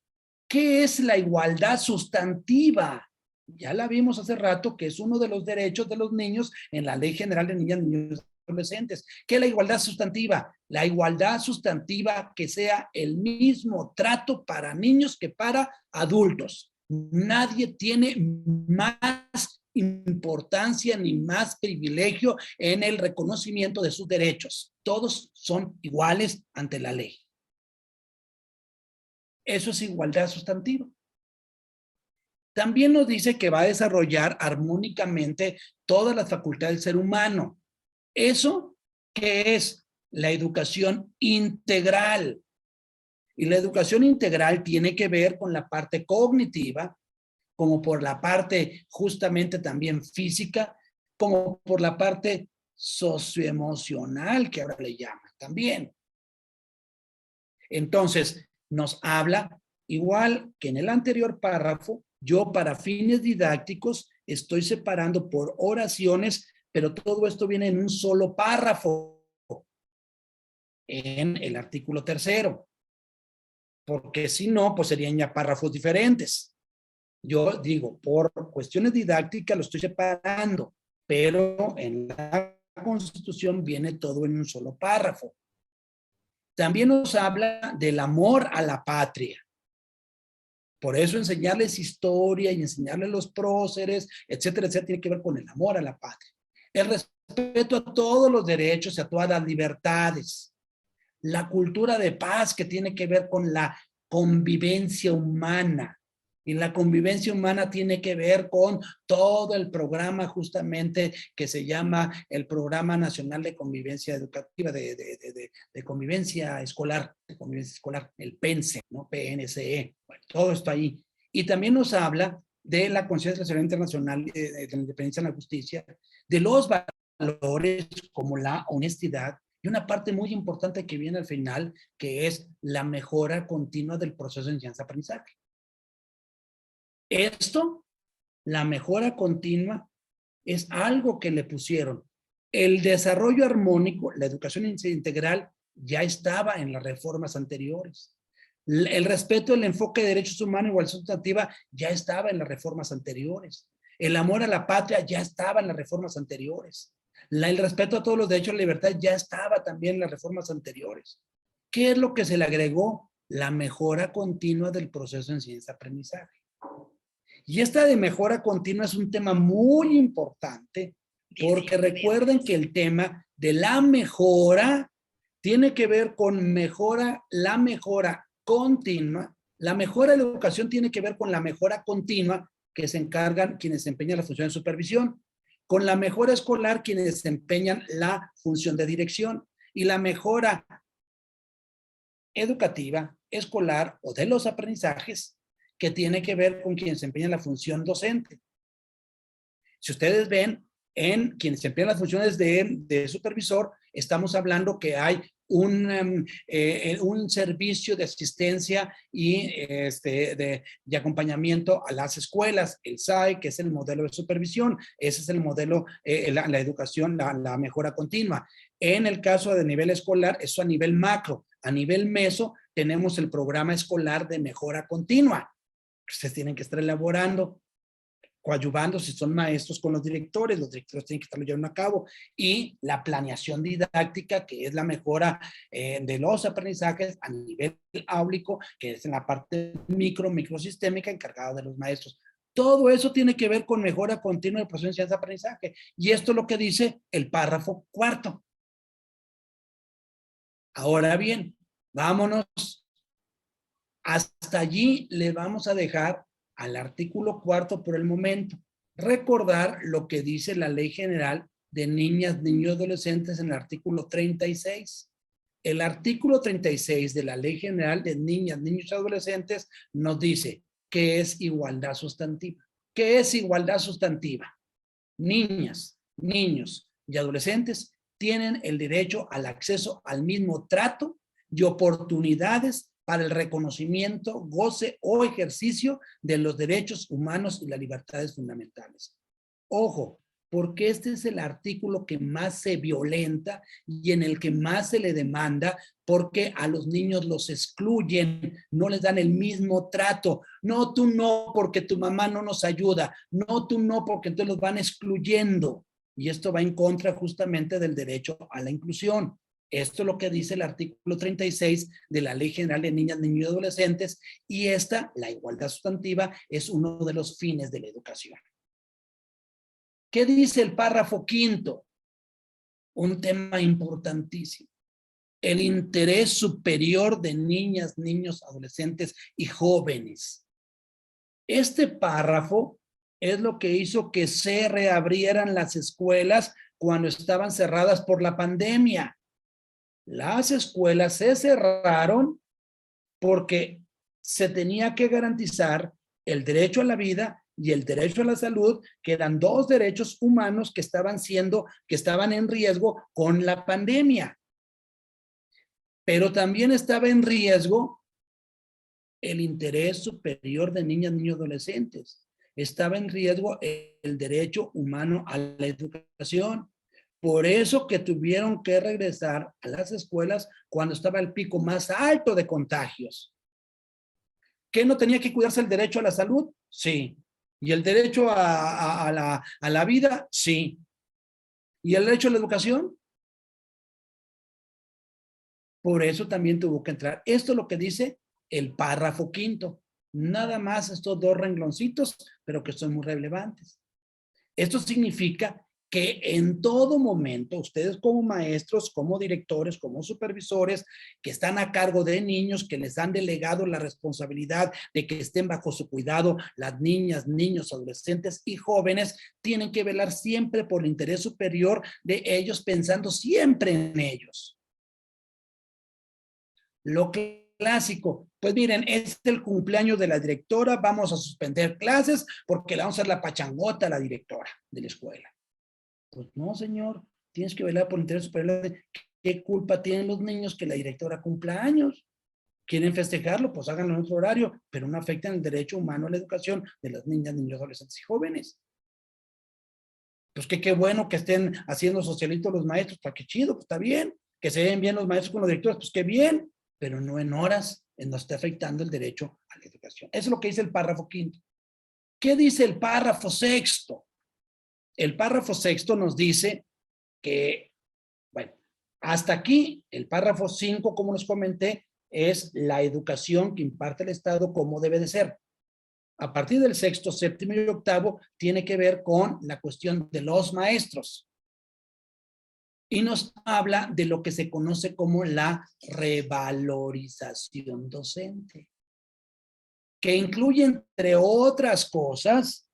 ¿Qué es la igualdad sustantiva? Ya la vimos hace rato que es uno de los derechos de los niños en la Ley General de Niñas, Niños y Adolescentes. ¿Qué es la igualdad sustantiva? La igualdad sustantiva que sea el mismo trato para niños que para adultos. Nadie tiene más importancia ni más privilegio en el reconocimiento de sus derechos. Todos son iguales ante la ley. Eso es igualdad sustantiva. También nos dice que va a desarrollar armónicamente todas las facultades del ser humano. ¿Eso qué es? La educación integral. Y la educación integral tiene que ver con la parte cognitiva, como por la parte justamente también física, como por la parte socioemocional, que ahora le llaman también. Entonces, nos habla, igual que en el anterior párrafo, yo para fines didácticos estoy separando por oraciones, pero todo esto viene en un solo párrafo, en el artículo 3, porque si no, pues serían ya párrafos diferentes. Yo digo, por cuestiones didácticas lo estoy separando, pero en la Constitución viene todo en un solo párrafo. También nos habla del amor a la patria. Por eso enseñarles historia y enseñarles los próceres, etcétera, etcétera, tiene que ver con el amor a la patria. El respeto a todos los derechos y a todas las libertades. La cultura de paz que tiene que ver con la convivencia humana. Y la convivencia humana tiene que ver con todo el programa justamente que se llama el Programa Nacional de Convivencia Educativa, de Convivencia Escolar, el PENSE, ¿no? PNCE, bueno, todo esto ahí. Y también nos habla de la Conciencia Nacional Internacional de la Independencia de la Justicia, de los valores como la honestidad, y una parte muy importante que viene al final, que es la mejora continua del proceso de enseñanza-aprendizaje. Esto, la mejora continua, es algo que le pusieron. El desarrollo armónico, la educación integral, ya estaba en las reformas anteriores. El respeto, el enfoque de derechos humanos, igualdad sustantiva, ya estaba en las reformas anteriores. El amor a la patria ya estaba en las reformas anteriores. El respeto a todos los derechos de libertad ya estaba también en las reformas anteriores. ¿Qué es lo que se le agregó? La mejora continua del proceso de enseñanza-aprendizaje. Y esta de mejora continua es un tema muy importante porque recuerden que el tema de la mejora tiene que ver con la mejora continua. La mejora de la educación tiene que ver con la mejora continua que se encargan quienes desempeñan la función de supervisión, con la mejora escolar quienes desempeñan la función de dirección, y la mejora educativa, escolar o de los aprendizajes que tiene que ver con quienes desempeñan la función docente. Si ustedes ven, en quienes desempeñan las funciones de supervisor, estamos hablando que hay un servicio de asistencia y de acompañamiento a las escuelas, el SAE, que es el modelo de supervisión. Ese es el modelo, la educación, la mejora continua. En el caso de nivel escolar, eso a nivel macro. A nivel meso, tenemos el programa escolar de mejora continua. Ustedes tienen que estar elaborando, coadyuvando si son maestros con los directores tienen que estarlo llevando a cabo, y la planeación didáctica, que es la mejora de los aprendizajes a nivel áulico, que es en la parte microsistémica encargada de los maestros. Todo eso tiene que ver con mejora continua del proceso de enseñanza-aprendizaje, y esto es lo que dice el párrafo 4. Ahora bien, vámonos. Hasta allí le vamos a dejar al artículo 4 por el momento. Recordar lo que dice la Ley General de Niñas, Niños y Adolescentes en el artículo 36. El artículo 36 de la Ley General de Niñas, Niños y Adolescentes nos dice que es igualdad sustantiva. ¿Qué es igualdad sustantiva? Niñas, niños y adolescentes tienen el derecho al acceso al mismo trato y oportunidades para el reconocimiento, goce o ejercicio de los derechos humanos y las libertades fundamentales. Ojo, porque este es el artículo que más se violenta y en el que más se le demanda, porque a los niños los excluyen, no les dan el mismo trato. No, tú no, porque tu mamá no nos ayuda. No, tú no, porque entonces los van excluyendo. Y esto va en contra justamente del derecho a la inclusión. Esto es lo que dice el artículo 36 de la Ley General de Niñas, Niños y Adolescentes, y esta, la igualdad sustantiva, es uno de los fines de la educación. ¿Qué dice el párrafo quinto? Un tema importantísimo. El interés superior de niñas, niños, adolescentes y jóvenes. Este párrafo es lo que hizo que se reabrieran las escuelas cuando estaban cerradas por la pandemia. Las escuelas se cerraron porque se tenía que garantizar el derecho a la vida y el derecho a la salud, que eran dos derechos humanos que estaban en riesgo con la pandemia. Pero también estaba en riesgo el interés superior de niñas, niños y adolescentes. Estaba en riesgo el derecho humano a la educación. Por eso que tuvieron que regresar a las escuelas cuando estaba el pico más alto de contagios. ¿Qué no tenía que cuidarse el derecho a la salud? Sí. ¿Y el derecho a la vida? Sí. ¿Y el derecho a la educación? Por eso también tuvo que entrar. Esto es lo que dice el párrafo quinto. Nada más estos dos rengloncitos, pero que son muy relevantes. Esto significa que en todo momento, ustedes como maestros, como directores, como supervisores, que están a cargo de niños, que les han delegado la responsabilidad de que estén bajo su cuidado, las niñas, niños, adolescentes y jóvenes, tienen que velar siempre por el interés superior de ellos, pensando siempre en ellos. Lo clásico, pues miren, es el cumpleaños de la directora, vamos a suspender clases porque le vamos a hacer la pachangota a la directora de la escuela. Pues no, señor, tienes que velar por el interés superior. ¿Qué culpa tienen los niños que la directora cumpla años? ¿Quieren festejarlo? Pues háganlo en otro horario, pero no afectan el derecho humano a la educación de las niñas, niños, adolescentes y jóvenes. Pues qué bueno que estén haciendo socialitos los maestros, pues qué chido, pues está bien. Que se den bien los maestros con los directores, pues qué bien, pero no en horas en donde esté afectando el derecho a la educación. Eso es lo que dice el párrafo quinto. ¿Qué dice el párrafo sexto? El párrafo sexto nos dice que, bueno, hasta aquí el párrafo 5, como les comenté, es la educación que imparte el Estado como debe de ser. A partir del sexto, séptimo y octavo tiene que ver con la cuestión de los maestros. Y nos habla de lo que se conoce como la revalorización docente, que incluye, entre otras cosas,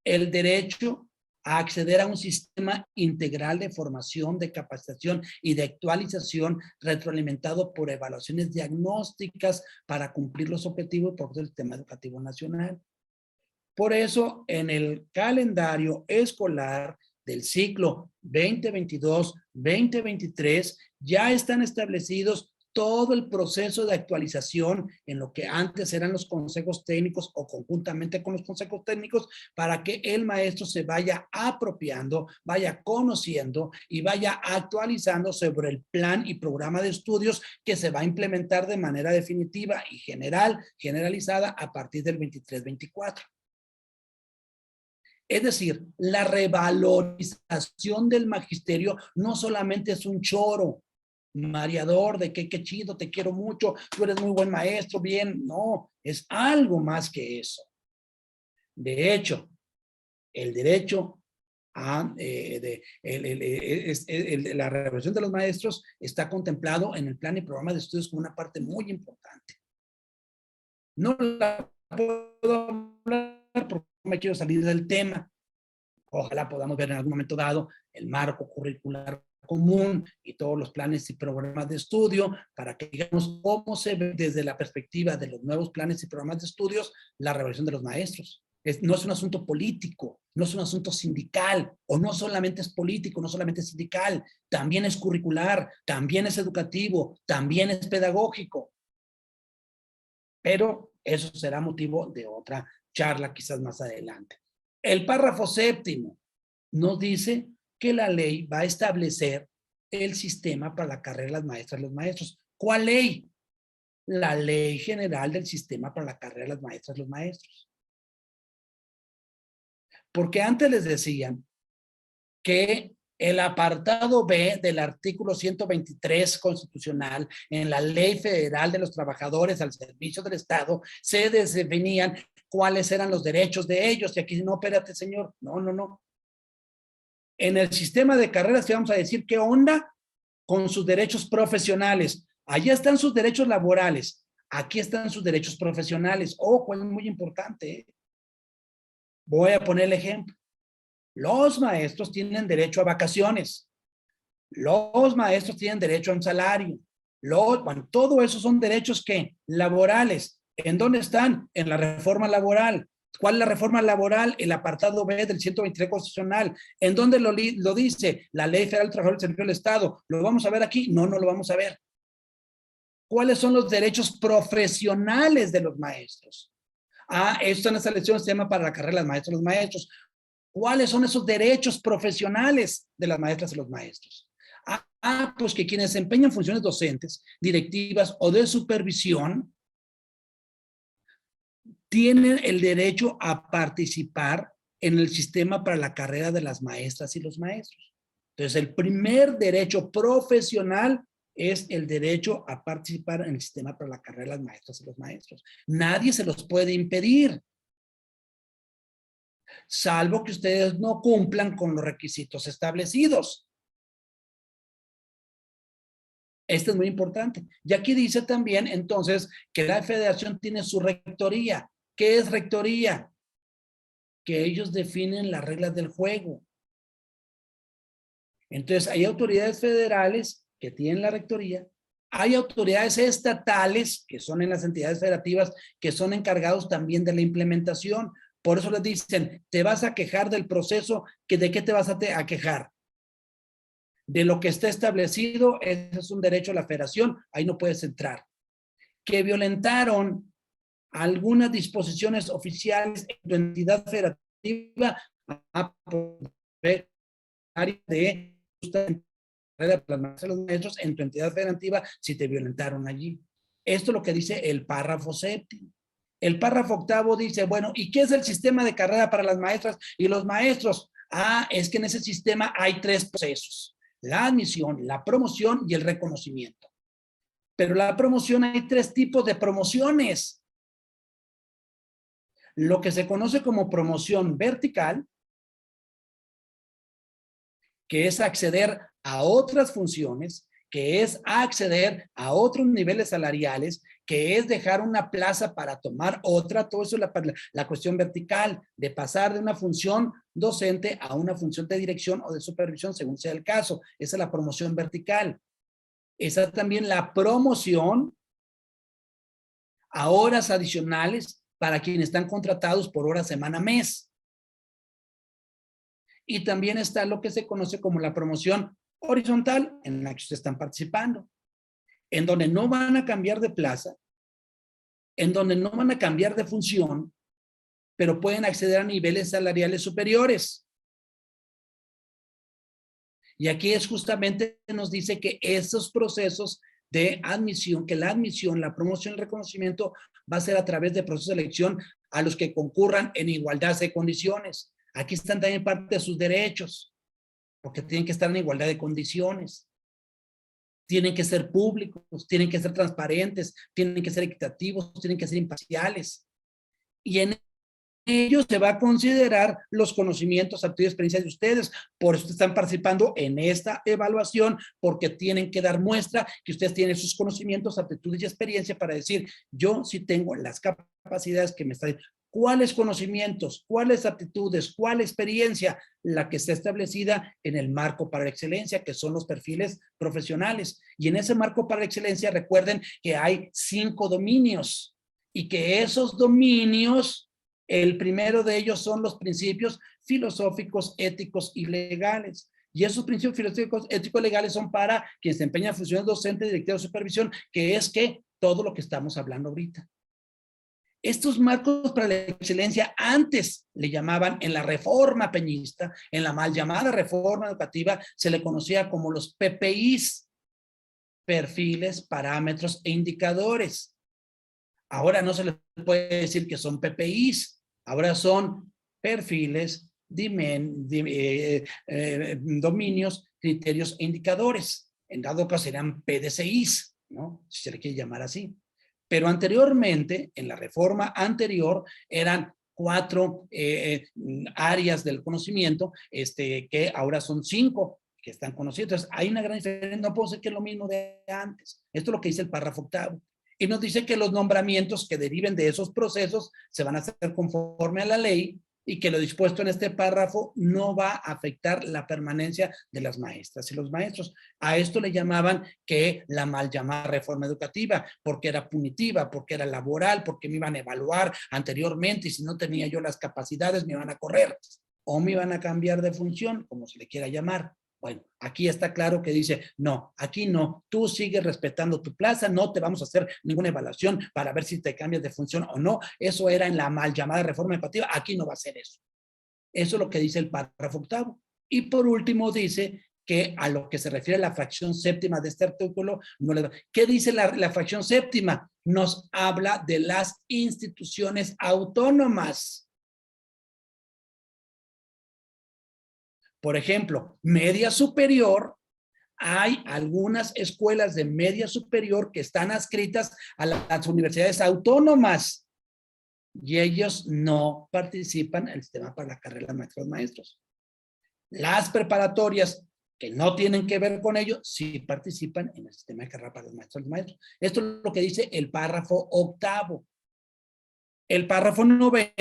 el derecho a acceder a un sistema integral de formación, de capacitación y de actualización retroalimentado por evaluaciones diagnósticas para cumplir los objetivos del sistema educativo nacional. Por eso, en el calendario escolar del ciclo 2022-2023 ya están establecidos todo el proceso de actualización en lo que antes eran los consejos técnicos o conjuntamente con los consejos técnicos para que el maestro se vaya apropiando, vaya conociendo y vaya actualizando sobre el plan y programa de estudios que se va a implementar de manera definitiva y generalizada a partir del 23-24. Es decir, la revalorización del magisterio no solamente es un choro mareador de que qué chido, te quiero mucho, tú eres muy buen maestro, bien, no, es algo más que eso. De hecho, el derecho a la revalorización de los maestros está contemplado en el plan y programa de estudios como una parte muy importante. No la puedo hablar porque no me quiero salir del tema. Ojalá podamos ver en algún momento dado el marco curricular común y todos los planes y programas de estudio para que digamos cómo se ve desde la perspectiva de los nuevos planes y programas de estudios la revolución de los maestros. No es un asunto político, no es un asunto sindical, o no solamente es político, no solamente es sindical, también es curricular, también es educativo, también es pedagógico. Pero eso será motivo de otra charla quizás más adelante. El párrafo 7º nos dice que la ley va a establecer el sistema para la carrera de las maestras y los maestros. ¿Cuál ley? La Ley General del Sistema para la Carrera de las Maestras y los Maestros. Porque antes les decían que el apartado B del artículo 123 constitucional en la Ley Federal de los Trabajadores al Servicio del Estado se definían cuáles eran los derechos de ellos. Y aquí no, espérate, señor. No. En el sistema de carreras te vamos a decir qué onda con sus derechos profesionales. Allá están sus derechos laborales. Aquí están sus derechos profesionales. Ojo, es muy importante. Voy a poner el ejemplo. Los maestros tienen derecho a vacaciones. Los maestros tienen derecho a un salario. Bueno, todo eso son derechos ¿qué? Laborales. ¿En dónde están? En la reforma laboral. ¿Cuál es la reforma laboral? El apartado B del 123 constitucional. ¿En dónde lo dice? La Ley Federal del Trabajador del Servicio del Estado. ¿Lo vamos a ver aquí? No lo vamos a ver. ¿Cuáles son los derechos profesionales de los maestros? Esto en esta lección se llama para la carrera de las maestras y los maestros. ¿Cuáles son esos derechos profesionales de las maestras y los maestros? Pues que quienes desempeñan funciones docentes, directivas o de supervisión tienen el derecho a participar en el sistema para la carrera de las maestras y los maestros. Entonces, el primer derecho profesional es el derecho a participar en el sistema para la carrera de las maestras y los maestros. Nadie se los puede impedir, salvo que ustedes no cumplan con los requisitos establecidos. Esto es muy importante. Y aquí dice también, entonces, que la federación tiene su rectoría. ¿Qué es rectoría? Que ellos definen las reglas del juego. Entonces, hay autoridades federales que tienen la rectoría. Hay autoridades estatales, que son en las entidades federativas, que son encargados también de la implementación. Por eso les dicen, te vas a quejar del proceso, ¿de qué te vas a quejar? De lo que está establecido, ese es un derecho a la federación, ahí no puedes entrar. Que violentaron algunas disposiciones oficiales en tu entidad federativa de los maestros en tu entidad federativa si te violentaron allí. Esto es lo que dice el párrafo 7º. El párrafo 8º dice, bueno, ¿y qué es el sistema de carrera para las maestras y los maestros? Es que en ese sistema hay 3 procesos: la admisión, la promoción y el reconocimiento. Pero la promoción, hay 3 tipos de promociones. Lo que se conoce como promoción vertical, que es acceder a otras funciones, que es acceder a otros niveles salariales, que es dejar una plaza para tomar otra. Todo eso es la cuestión vertical, de pasar de una función docente a una función de dirección o de supervisión, según sea el caso. Esa es la promoción vertical. Esa también la promoción a horas adicionales para quienes están contratados por hora, semana, mes. Y también está lo que se conoce como la promoción horizontal, en la que ustedes están participando, en donde no van a cambiar de plaza, en donde no van a cambiar de función, pero pueden acceder a niveles salariales superiores. Y aquí es justamente, nos dice que esos procesos de admisión, que la admisión, la promoción, el reconocimiento va a ser a través de procesos de elección a los que concurran en igualdad de condiciones. Aquí están también parte de sus derechos, porque tienen que estar en igualdad de condiciones. Tienen que ser públicos, tienen que ser transparentes, tienen que ser equitativos, tienen que ser imparciales. Y en ello se va a considerar los conocimientos, aptitudes, experiencias de ustedes. Por eso están participando en esta evaluación, porque tienen que dar muestra que ustedes tienen sus conocimientos, aptitudes y experiencia para decir, yo sí tengo las capacidades que me están. ¿Cuáles conocimientos, cuáles aptitudes, cuál experiencia? La que está establecida en el marco para la excelencia, que son los perfiles profesionales. Y en ese marco para la excelencia, recuerden que hay 5 dominios y que esos dominios, el primero de ellos son los principios filosóficos, éticos y legales. Y esos principios filosóficos, éticos y legales son para quien se empeña en funciones docentes, directivas de supervisión, que es que todo lo que estamos hablando ahorita. Estos marcos para la excelencia antes le llamaban, en la reforma peñista, en la mal llamada reforma educativa, se le conocía como los PPIs, perfiles, parámetros e indicadores. Ahora no se les puede decir que son PPIs, ahora son perfiles, dominios, criterios e indicadores. En dado caso serán PDCIs, ¿no? Si se le quiere llamar así. Pero anteriormente, en la reforma anterior, eran 4 áreas del conocimiento, que ahora son 5 que están conocidos. Entonces, hay una gran diferencia. No puedo decir que es lo mismo de antes. Esto es lo que dice el párrafo 8. Y nos dice que los nombramientos que deriven de esos procesos se van a hacer conforme a la ley y que lo dispuesto en este párrafo no va a afectar la permanencia de las maestras y los maestros. A esto le llamaban que la mal llamada reforma educativa, porque era punitiva, porque era laboral, porque me iban a evaluar anteriormente y si no tenía yo las capacidades me iban a correr o me iban a cambiar de función, como se le quiera llamar. Bueno, aquí está claro que dice, no, aquí no, tú sigues respetando tu plaza, no te vamos a hacer ninguna evaluación para ver si te cambias de función o no. Eso era en la mal llamada reforma educativa, aquí no va a ser eso. Eso es lo que dice el párrafo 8. Y por último dice que a lo que se refiere a la fracción séptima de este artículo, no le... ¿Qué dice la fracción séptima? Nos habla de las instituciones autónomas. Por ejemplo, media superior, hay algunas escuelas de media superior que están adscritas a las universidades autónomas y ellos no participan en el sistema para la carrera de maestros maestros. Las preparatorias que no tienen que ver con ello, sí participan en el sistema de carrera para los maestros maestros. Esto es lo que dice el párrafo 8. El párrafo 9,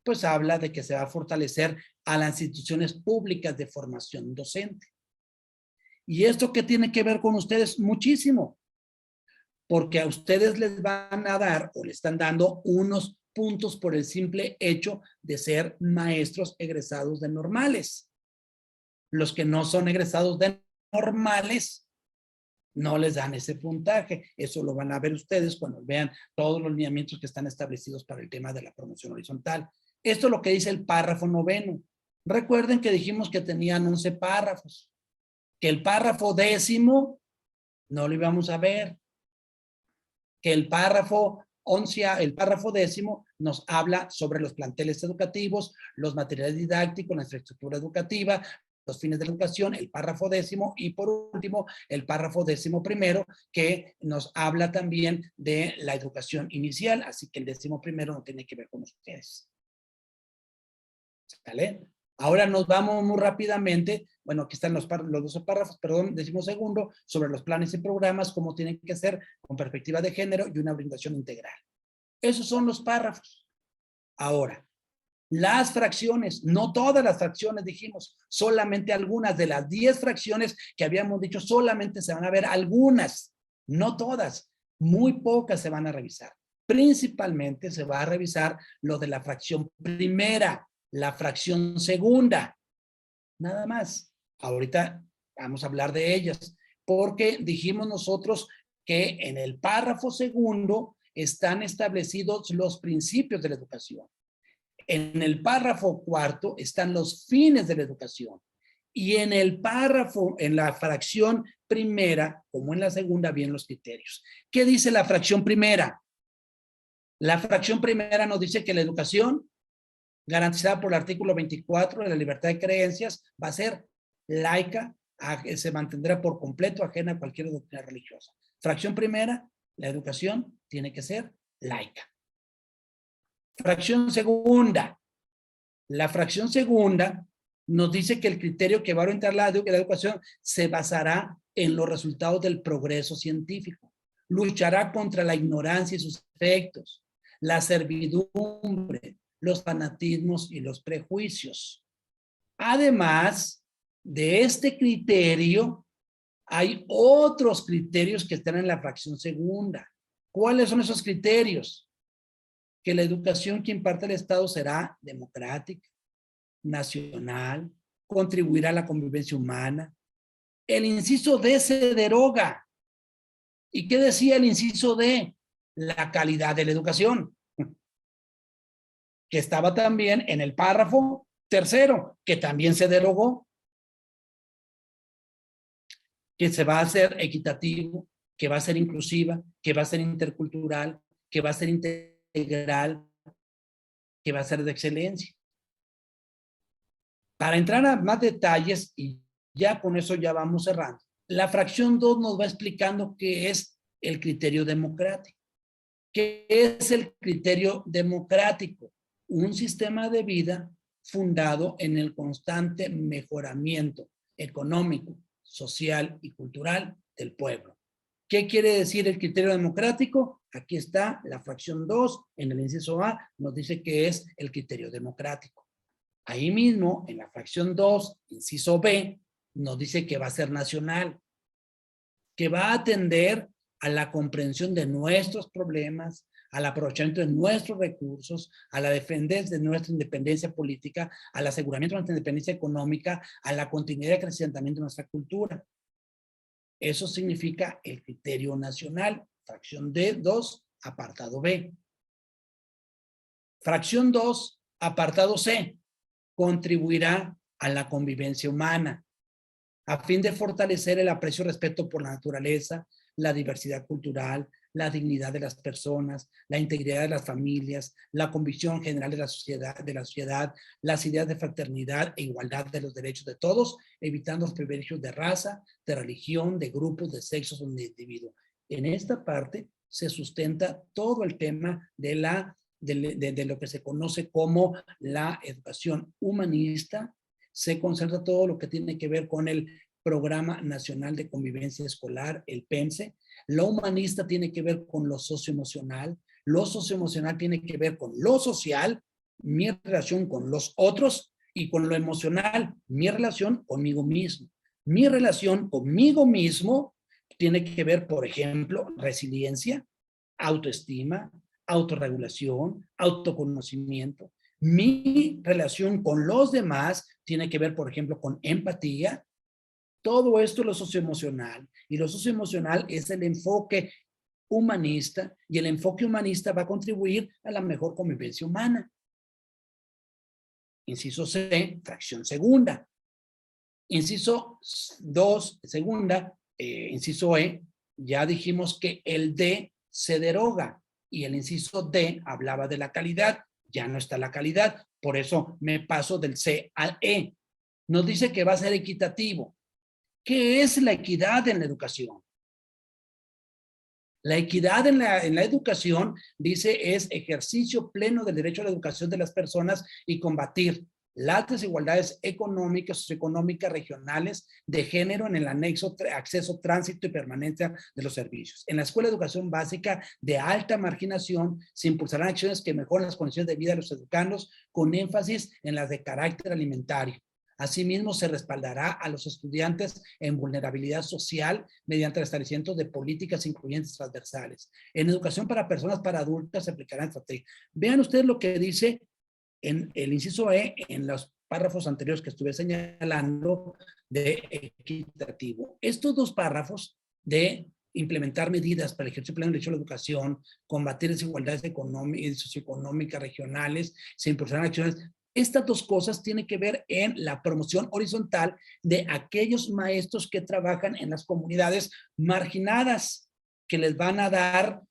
pues habla de que se va a fortalecer a las instituciones públicas de formación docente. ¿Y esto qué tiene que ver con ustedes? Muchísimo. Porque a ustedes les van a dar o le están dando unos puntos por el simple hecho de ser maestros egresados de normales. Los que no son egresados de normales no les dan ese puntaje. Eso lo van a ver ustedes cuando vean todos los lineamientos que están establecidos para el tema de la promoción horizontal. Esto es lo que dice el párrafo 9. Recuerden que dijimos que tenían 11 párrafos, que el párrafo 10 no lo íbamos a ver, que el párrafo 11, el párrafo 10 nos habla sobre los planteles educativos, los materiales didácticos, la infraestructura educativa, los fines de la educación, el párrafo 10 y por último el párrafo 11 que nos habla también de la educación inicial, así que el 11 no tiene que ver con ustedes. ¿Sale? Ahora nos vamos muy rápidamente, bueno, aquí están los 12 párrafos, perdón, 12º, sobre los planes y programas, cómo tienen que ser con perspectiva de género y una orientación integral. Esos son los párrafos. Ahora, las fracciones, no todas las fracciones dijimos, solamente algunas de las 10 fracciones que habíamos dicho, solamente se van a ver algunas, no todas, muy pocas se van a revisar. Principalmente se va a revisar lo de la fracción primera, la fracción segunda, nada más. Ahorita vamos a hablar de ellas, porque dijimos nosotros que en el párrafo segundo están establecidos los principios de la educación. En el párrafo 4 están los fines de la educación. Y en el párrafo, en la fracción primera, como en la segunda, vienen los criterios. ¿Qué dice la fracción primera? La fracción primera nos dice que la educación garantizada por el artículo 24 de la libertad de creencias va a ser laica, se mantendrá por completo ajena a cualquier doctrina religiosa. Fracción primera, la educación tiene que ser laica. Fracción segunda. La fracción segunda nos dice que el criterio que va a orientar la educación se basará en los resultados del progreso científico. Luchará contra la ignorancia y sus efectos, la servidumbre, los fanatismos y los prejuicios. Además de este criterio, hay otros criterios que están en la fracción segunda. ¿Cuáles son esos criterios? Que la educación que imparte el Estado será democrática, nacional, contribuirá a la convivencia humana. El inciso D se deroga. ¿Y qué decía el inciso D? La calidad de la educación, que estaba también en el párrafo tercero, que también se derogó, que se va a hacer equitativo, que va a ser inclusiva, que va a ser intercultural, que va a ser integral, que va a ser de excelencia. Para entrar a más detalles, y ya con eso ya vamos cerrando, la fracción 2 nos va explicando qué es el criterio democrático. ¿Qué es el criterio democrático? Un sistema de vida fundado en el constante mejoramiento económico, social y cultural del pueblo. ¿Qué quiere decir el criterio democrático? Aquí está la fracción 2, en el inciso A, nos dice que es el criterio democrático. Ahí mismo, en la fracción 2, inciso B, nos dice que va a ser nacional, que va a atender a la comprensión de nuestros problemas, al aprovechamiento de nuestros recursos, a la defensa de nuestra independencia política, al aseguramiento de nuestra independencia económica, a la continuidad y acrecentamiento de nuestra cultura. Eso significa el criterio nacional, fracción D2, apartado B. Fracción 2, apartado C, contribuirá a la convivencia humana, a fin de fortalecer el aprecio y respeto por la naturaleza, la diversidad cultural, la dignidad de las personas, la integridad de las familias, la convicción general de la sociedad, las ideas de fraternidad e igualdad de los derechos de todos, evitando los privilegios de raza, de religión, de grupos, de sexos o de individuo. En esta parte se sustenta todo el tema de lo que se conoce como la educación humanista. Se concentra todo lo que tiene que ver con el Programa Nacional de Convivencia Escolar, el PENSE. Lo humanista tiene que ver con lo socioemocional. Lo socioemocional tiene que ver con lo social, mi relación con los otros, y con lo emocional, mi relación conmigo mismo. Mi relación conmigo mismo tiene que ver, por ejemplo, resiliencia, autoestima, autorregulación, autoconocimiento. Mi relación con los demás tiene que ver, por ejemplo, con empatía. Todo esto es lo socioemocional, y lo socioemocional es el enfoque humanista, y el enfoque humanista va a contribuir a la mejor convivencia humana. Inciso C, fracción segunda. Inciso 2, segunda, inciso E, ya dijimos que el D se deroga, y el inciso D hablaba de la calidad, ya no está la calidad, por eso me paso del C al E. Nos dice que va a ser equitativo. ¿Qué es la equidad en la educación? La equidad en la educación, dice, es ejercicio pleno del derecho a la educación de las personas y combatir las desigualdades económicas, socioeconómicas, regionales, de género en el anexo, acceso, tránsito y permanencia de los servicios. En la escuela de educación básica de alta marginación se impulsarán acciones que mejoren las condiciones de vida de los educandos, con énfasis en las de carácter alimentario. Asimismo, se respaldará a los estudiantes en vulnerabilidad social mediante el establecimiento de políticas incluyentes transversales. En educación para personas, para adultas, se aplicarán estrategias. Vean ustedes lo que dice en el inciso E, en los párrafos anteriores que estuve señalando, de equitativo. Estos dos párrafos de implementar medidas para el ejercicio pleno del derecho a la educación, combatir desigualdades económicas y socioeconómicas regionales, se impulsarán acciones. Estas dos cosas tienen que ver en la promoción horizontal de aquellos maestros que trabajan en las comunidades marginadas, que les van a dar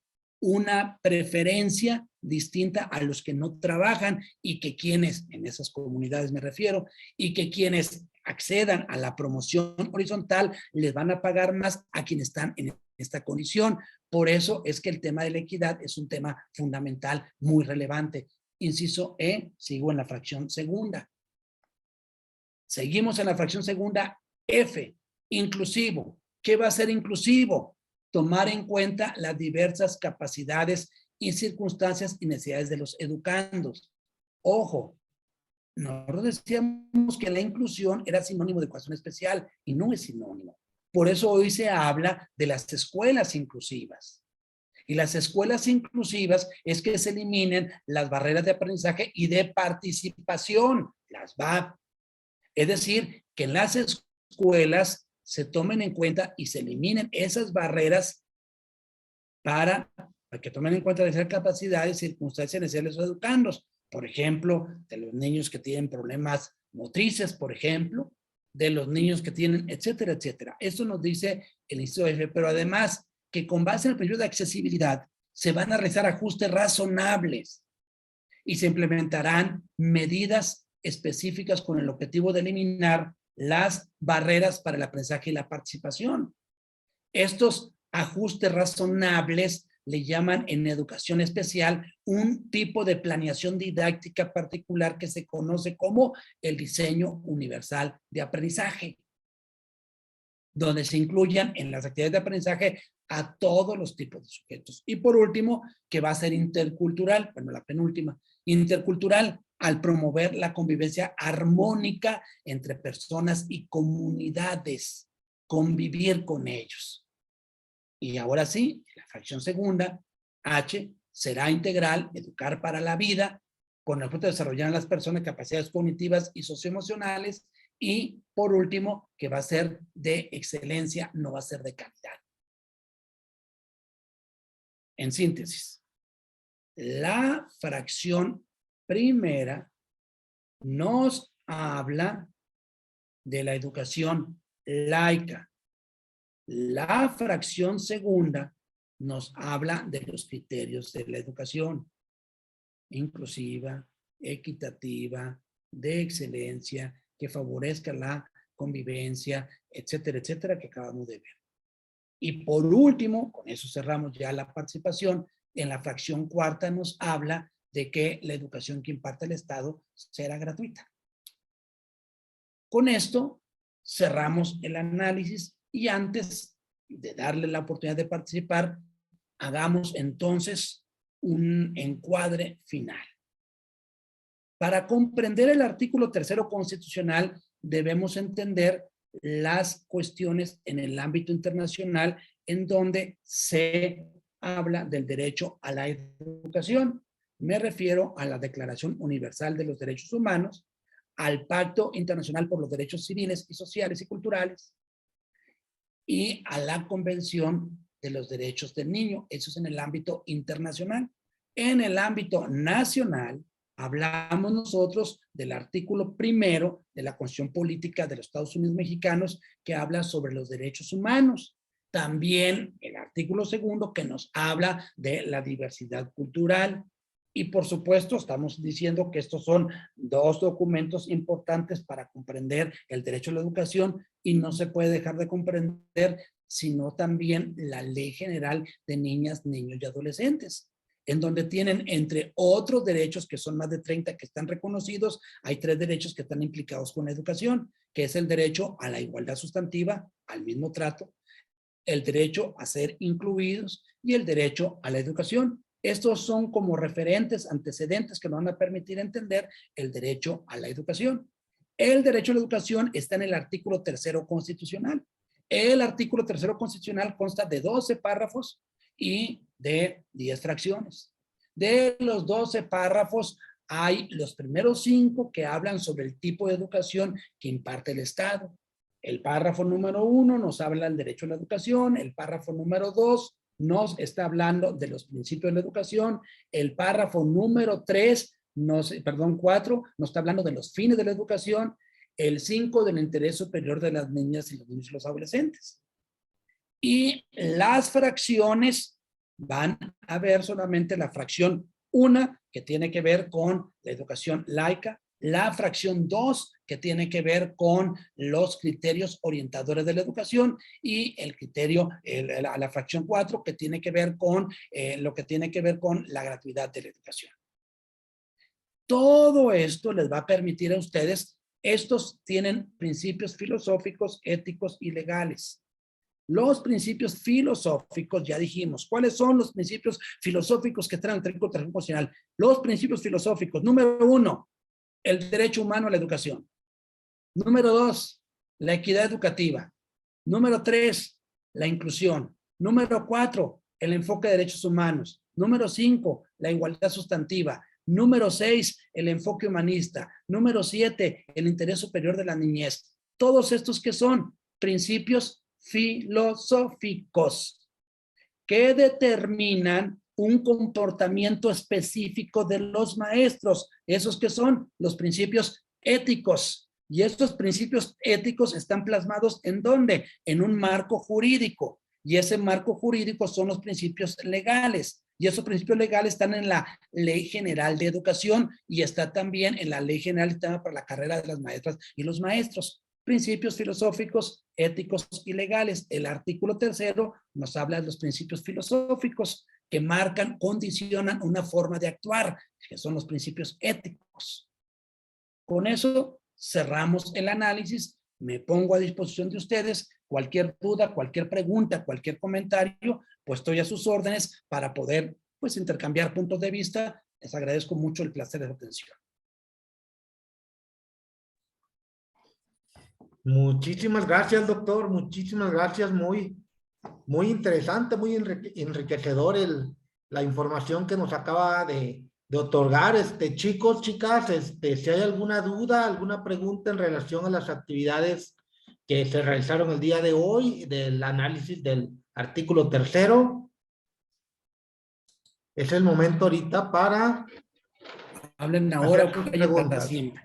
una preferencia distinta a los que no trabajan, y que quienes, en esas comunidades me refiero, y que quienes accedan a la promoción horizontal les van a pagar más a quienes están en esta condición. Por eso es que el tema de la equidad es un tema fundamental, muy relevante. Inciso E, sigo en la fracción segunda. Seguimos en la fracción segunda, F, inclusivo. ¿Qué va a ser inclusivo? Tomar en cuenta las diversas capacidades y circunstancias y necesidades de los educandos. Ojo, nosotros decíamos que la inclusión era sinónimo de educación especial y no es sinónimo. Por eso hoy se habla de las escuelas inclusivas. Y las escuelas inclusivas es que se eliminen las barreras de aprendizaje y de participación, las VAP. Es decir, que en las escuelas se tomen en cuenta y se eliminen esas barreras para que tomen en cuenta las capacidades y circunstancias necesarias de los educandos. Por ejemplo, de los niños que tienen problemas motrices, por ejemplo, de los niños que tienen, etcétera, etcétera. Esto nos dice el Instituto F, pero además que con base en el principio de accesibilidad se van a realizar ajustes razonables y se implementarán medidas específicas con el objetivo de eliminar las barreras para el aprendizaje y la participación. Estos ajustes razonables le llaman en educación especial un tipo de planeación didáctica particular que se conoce como el diseño universal de aprendizaje, donde se incluyan en las actividades de aprendizaje a todos los tipos de sujetos. Y por último, que va a ser intercultural, bueno, la penúltima, intercultural, al promover la convivencia armónica entre personas y comunidades, convivir con ellos. Y ahora sí, la fracción segunda, H, será integral, educar para la vida, con el objeto de desarrollar en las personas capacidades cognitivas y socioemocionales. Y por último, que va a ser de excelencia, no va a ser de calidad. En síntesis, la fracción primera nos habla de la educación laica. La fracción segunda nos habla de los criterios de la educación inclusiva, equitativa, de excelencia, que favorezca la convivencia, etcétera, etcétera, que acabamos de ver. Y por último, con eso cerramos ya la participación, en la fracción cuarta nos habla de que la educación que imparte el Estado será gratuita. Con esto cerramos el análisis y antes de darle la oportunidad de participar, hagamos entonces un encuadre final. Para comprender el artículo 3º constitucional, debemos entender las cuestiones en el ámbito internacional en donde se habla del derecho a la educación. Me refiero a la Declaración Universal de los Derechos Humanos, al Pacto Internacional por los Derechos Civiles y Sociales y Culturales y a la Convención de los Derechos del Niño. Eso es en el ámbito internacional. En el ámbito nacional, hablamos nosotros del artículo 1 de la Constitución Política de los Estados Unidos Mexicanos que habla sobre los derechos humanos. También el artículo 2 que nos habla de la diversidad cultural. Y por supuesto, estamos diciendo que estos son dos documentos importantes para comprender el derecho a la educación y no se puede dejar de comprender, sino también la Ley General de Niñas, Niños y Adolescentes, en donde tienen, entre otros derechos, que son más de 30 que están reconocidos, hay 3 derechos que están implicados con la educación, que es el derecho a la igualdad sustantiva, al mismo trato, el derecho a ser incluidos y el derecho a la educación. Estos son como referentes, antecedentes que nos van a permitir entender el derecho a la educación. El derecho a la educación está en el artículo 3º constitucional. El artículo 3º constitucional consta de 12 párrafos y de 10 fracciones. De los 12 párrafos, hay los primeros 5 que hablan sobre el tipo de educación que imparte el Estado. El párrafo número 1 nos habla del derecho a la educación, el párrafo número 2 nos está hablando de los principios de la educación, el párrafo número 4 nos está hablando de los fines de la educación, el 5 del interés superior de las niñas y los niños y los adolescentes. Y las fracciones van a ver solamente la fracción 1 que tiene que ver con la educación laica, la fracción 2 que tiene que ver con los criterios orientadores de la educación y el criterio, la fracción 4 que tiene que ver con lo que tiene que ver con la gratuidad de la educación. Todo esto les va a permitir a ustedes, estos tienen principios filosóficos, éticos y legales. Los principios filosóficos, ya dijimos, ¿cuáles son los principios filosóficos que traen el artículo tercero constitucional? Los principios filosóficos, número 1, el derecho humano a la educación. Número 2, la equidad educativa. Número 3, la inclusión. Número 4, el enfoque de derechos humanos. Número 5, la igualdad sustantiva. Número 6, el enfoque humanista. Número 7, el interés superior de la niñez. Todos estos que son principios filosóficos que determinan un comportamiento específico de los maestros. Esos que son los principios éticos. Y estos principios éticos están plasmados ¿en dónde? En un marco jurídico. Y ese marco jurídico son los principios legales. Y esos principios legales están en la Ley General de Educación y está también en la Ley General para la carrera de las maestras y los maestros. Principios filosóficos, éticos y legales. El artículo 3 nos habla de los principios filosóficos que marcan, condicionan una forma de actuar, que son los principios éticos. Con eso cerramos el análisis. Me pongo a disposición de ustedes. Cualquier duda, cualquier pregunta, cualquier comentario, pues estoy a sus órdenes para poder, pues, intercambiar puntos de vista. Les agradezco mucho el placer de su atención. Muchísimas gracias, doctor. Muchísimas gracias. Muy interesante, muy enriquecedor la información que nos acaba de otorgar. Chicos, chicas, si hay alguna duda, alguna pregunta en relación a las actividades que se realizaron el día de hoy, del análisis del artículo 3, es el momento ahorita para hablen ahora hacer o sus que para preguntas. siempre.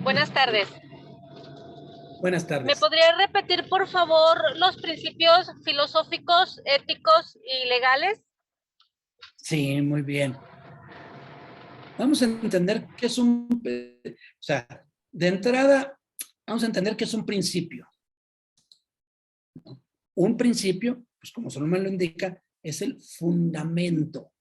Buenas tardes. Buenas tardes. ¿Me podría repetir, por favor, los principios filosóficos, éticos y legales? Sí, muy bien. Vamos a entender qué es o sea, de entrada, vamos a entender qué es un principio. Un principio, pues como su nombre lo indica, es el fundamento.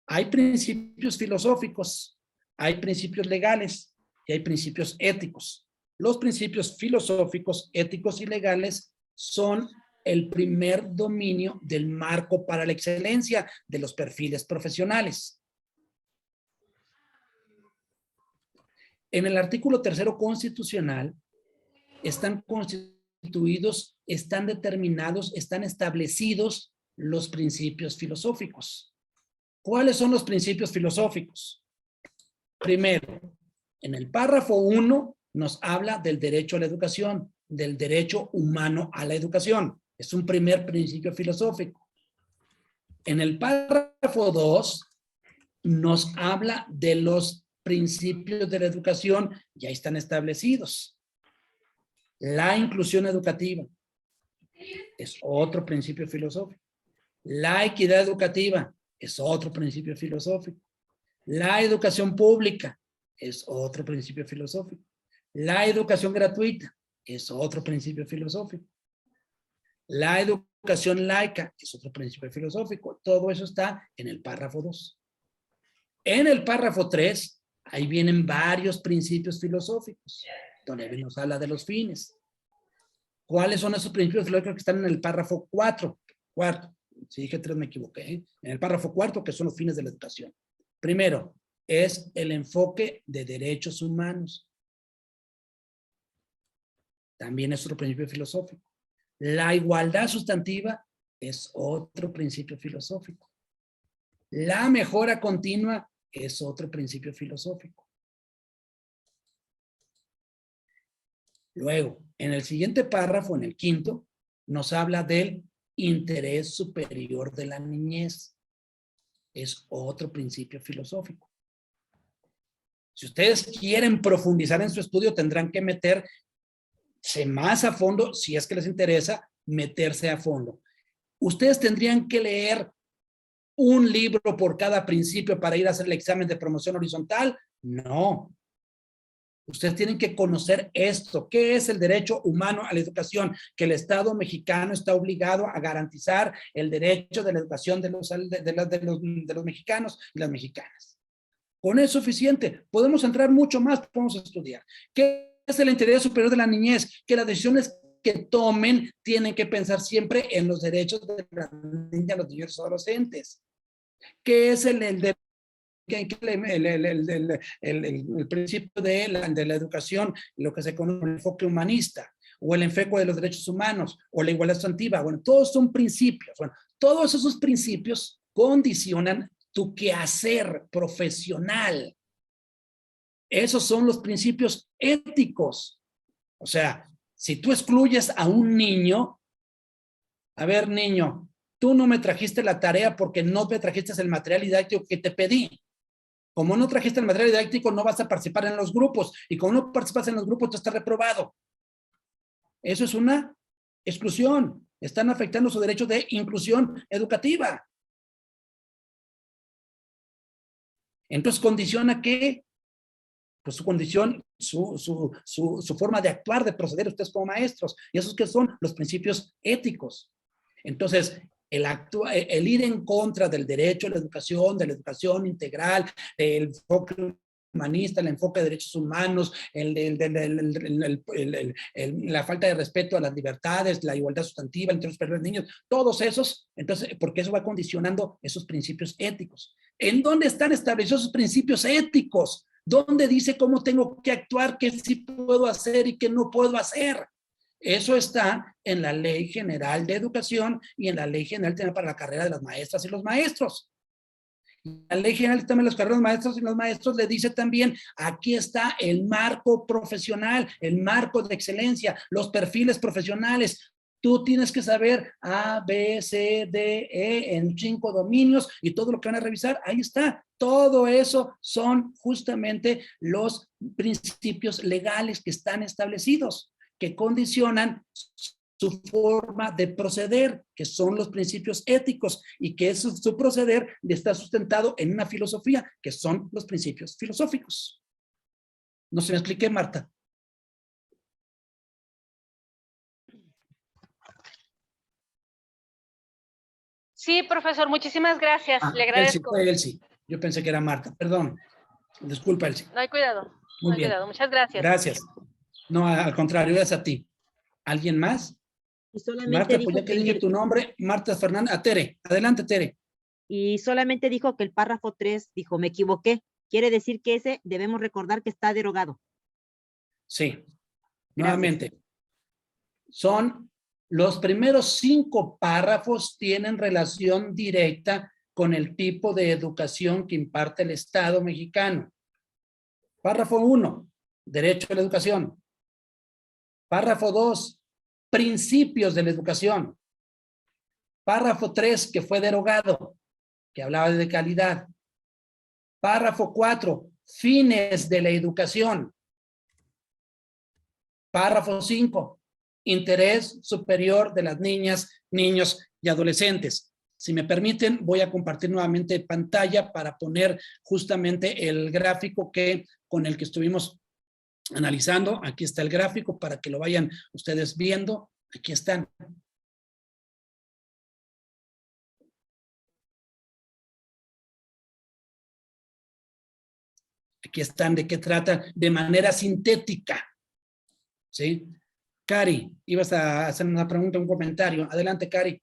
Hay principios filosóficos, hay principios legales y hay principios éticos. Los principios filosóficos, éticos y legales son el primer dominio del marco para la excelencia de los perfiles profesionales. En el artículo 3 constitucional están constituidos, están determinados, están establecidos los principios filosóficos. ¿Cuáles son los principios filosóficos? Primero, en el párrafo 1 nos habla del derecho a la educación, del derecho humano a la educación. Es un primer principio filosófico. En el párrafo 2 nos habla de los principios de la educación, ya están establecidos. La inclusión educativa es otro principio filosófico. La equidad educativa es otro principio filosófico. La educación pública es otro principio filosófico. La educación gratuita es otro principio filosófico. La educación laica es otro principio filosófico. Todo eso está en el párrafo 2. En el párrafo 3, ahí vienen varios principios filosóficos, donde nos habla de los fines. ¿Cuáles son esos principios filosóficos que están en el párrafo 4? Cuarto, si dije 3 me equivoqué, ¿eh? En el párrafo 4, que son los fines de la educación. Primero, es el enfoque de derechos humanos. También es otro principio filosófico. La igualdad sustantiva es otro principio filosófico. La mejora continua es otro principio filosófico. Luego, en el siguiente párrafo, en el 5, nos habla del interés superior de la niñez. Es otro principio filosófico. Si ustedes quieren profundizar en su estudio, tendrán que meterse más a fondo, si es que les interesa, meterse a fondo. Ustedes tendrían que leer un libro por cada principio para ir a hacer el examen de promoción horizontal. No. Ustedes tienen que conocer esto. ¿Qué es el derecho humano a la educación? Que el Estado mexicano está obligado a garantizar el derecho de la educación de los mexicanos y las mexicanas. Con eso es suficiente. Podemos entrar mucho más, podemos estudiar. ¿Qué es el interés superior de la niñez? Que las decisiones que tomen tienen que pensar siempre en los derechos de las niñas, los niños y adolescentes. ¿Qué es el principio de la educación, lo que se conoce como el enfoque humanista, o el enfoque de los derechos humanos, o la igualdad sustantiva? Bueno, todos son principios. Bueno, todos esos principios condicionan tu quehacer profesional. Esos son los principios éticos. O sea, si tú excluyes a un niño, a ver, niño, tú no me trajiste la tarea porque no me trajiste el material didáctico que te pedí. Como no trajiste el material didáctico, no vas a participar en los grupos. Y como no participas en los grupos, tú estás reprobado. Eso es una exclusión. Están afectando su derecho de inclusión educativa. Entonces, ¿condiciona qué? Pues su condición, su forma de actuar, de proceder ustedes como maestros. Y esos que son los principios éticos. Entonces, el ir en contra del derecho a la educación, de la educación integral, del enfoque humanista, el enfoque de derechos humanos, la falta de respeto a las libertades, la igualdad sustantiva entre los niños, todos esos, entonces, porque eso va condicionando esos principios éticos. ¿En dónde están establecidos esos principios éticos? ¿Dónde dice cómo tengo que actuar, qué sí puedo hacer y qué no puedo hacer? Eso está en la Ley General de Educación y en la Ley General también para la carrera de las maestras y los maestros. La Ley General también de las carreras de maestras y los maestros le dice también, aquí está el marco profesional, el marco de excelencia, los perfiles profesionales. Tú tienes que saber A, B, C, D, E en 5 dominios y todo lo que van a revisar, ahí está. Todo eso son justamente los principios legales que están establecidos, que condicionan su forma de proceder, que son los principios éticos, y que su proceder está sustentado en una filosofía, que son los principios filosóficos. ¿No se me expliqué, Marta? Sí, profesor, muchísimas gracias. Le agradezco. Elsie. Yo pensé que era Marta, perdón. Disculpa, Elsie. No hay cuidado. Muy bien. Cuidado. Muchas gracias. Gracias. No, al contrario, gracias a ti. ¿Alguien más? Y solamente Marta, dijo pues ya que dije tu nombre, Marta Fernández, a Tere. Adelante, Tere. Y solamente dijo que el párrafo 3 dijo, me equivoqué. Quiere decir que ese debemos recordar que está derogado. Sí. Nuevamente. Son los primeros 5 párrafos tienen relación directa con el tipo de educación que imparte el Estado mexicano. Párrafo 1, derecho a la educación. Párrafo 2, principios de la educación. Párrafo 3, que fue derogado, que hablaba de calidad. Párrafo 4, fines de la educación. Párrafo 5, interés superior de las niñas, niños y adolescentes. Si me permiten, voy a compartir nuevamente pantalla para poner justamente el gráfico con el que estuvimos analizando. Aquí está el gráfico para que lo vayan ustedes viendo. Aquí están. Aquí están de qué trata de manera sintética. ¿Sí? Cari, ibas a hacer una pregunta, un comentario. Adelante, Cari.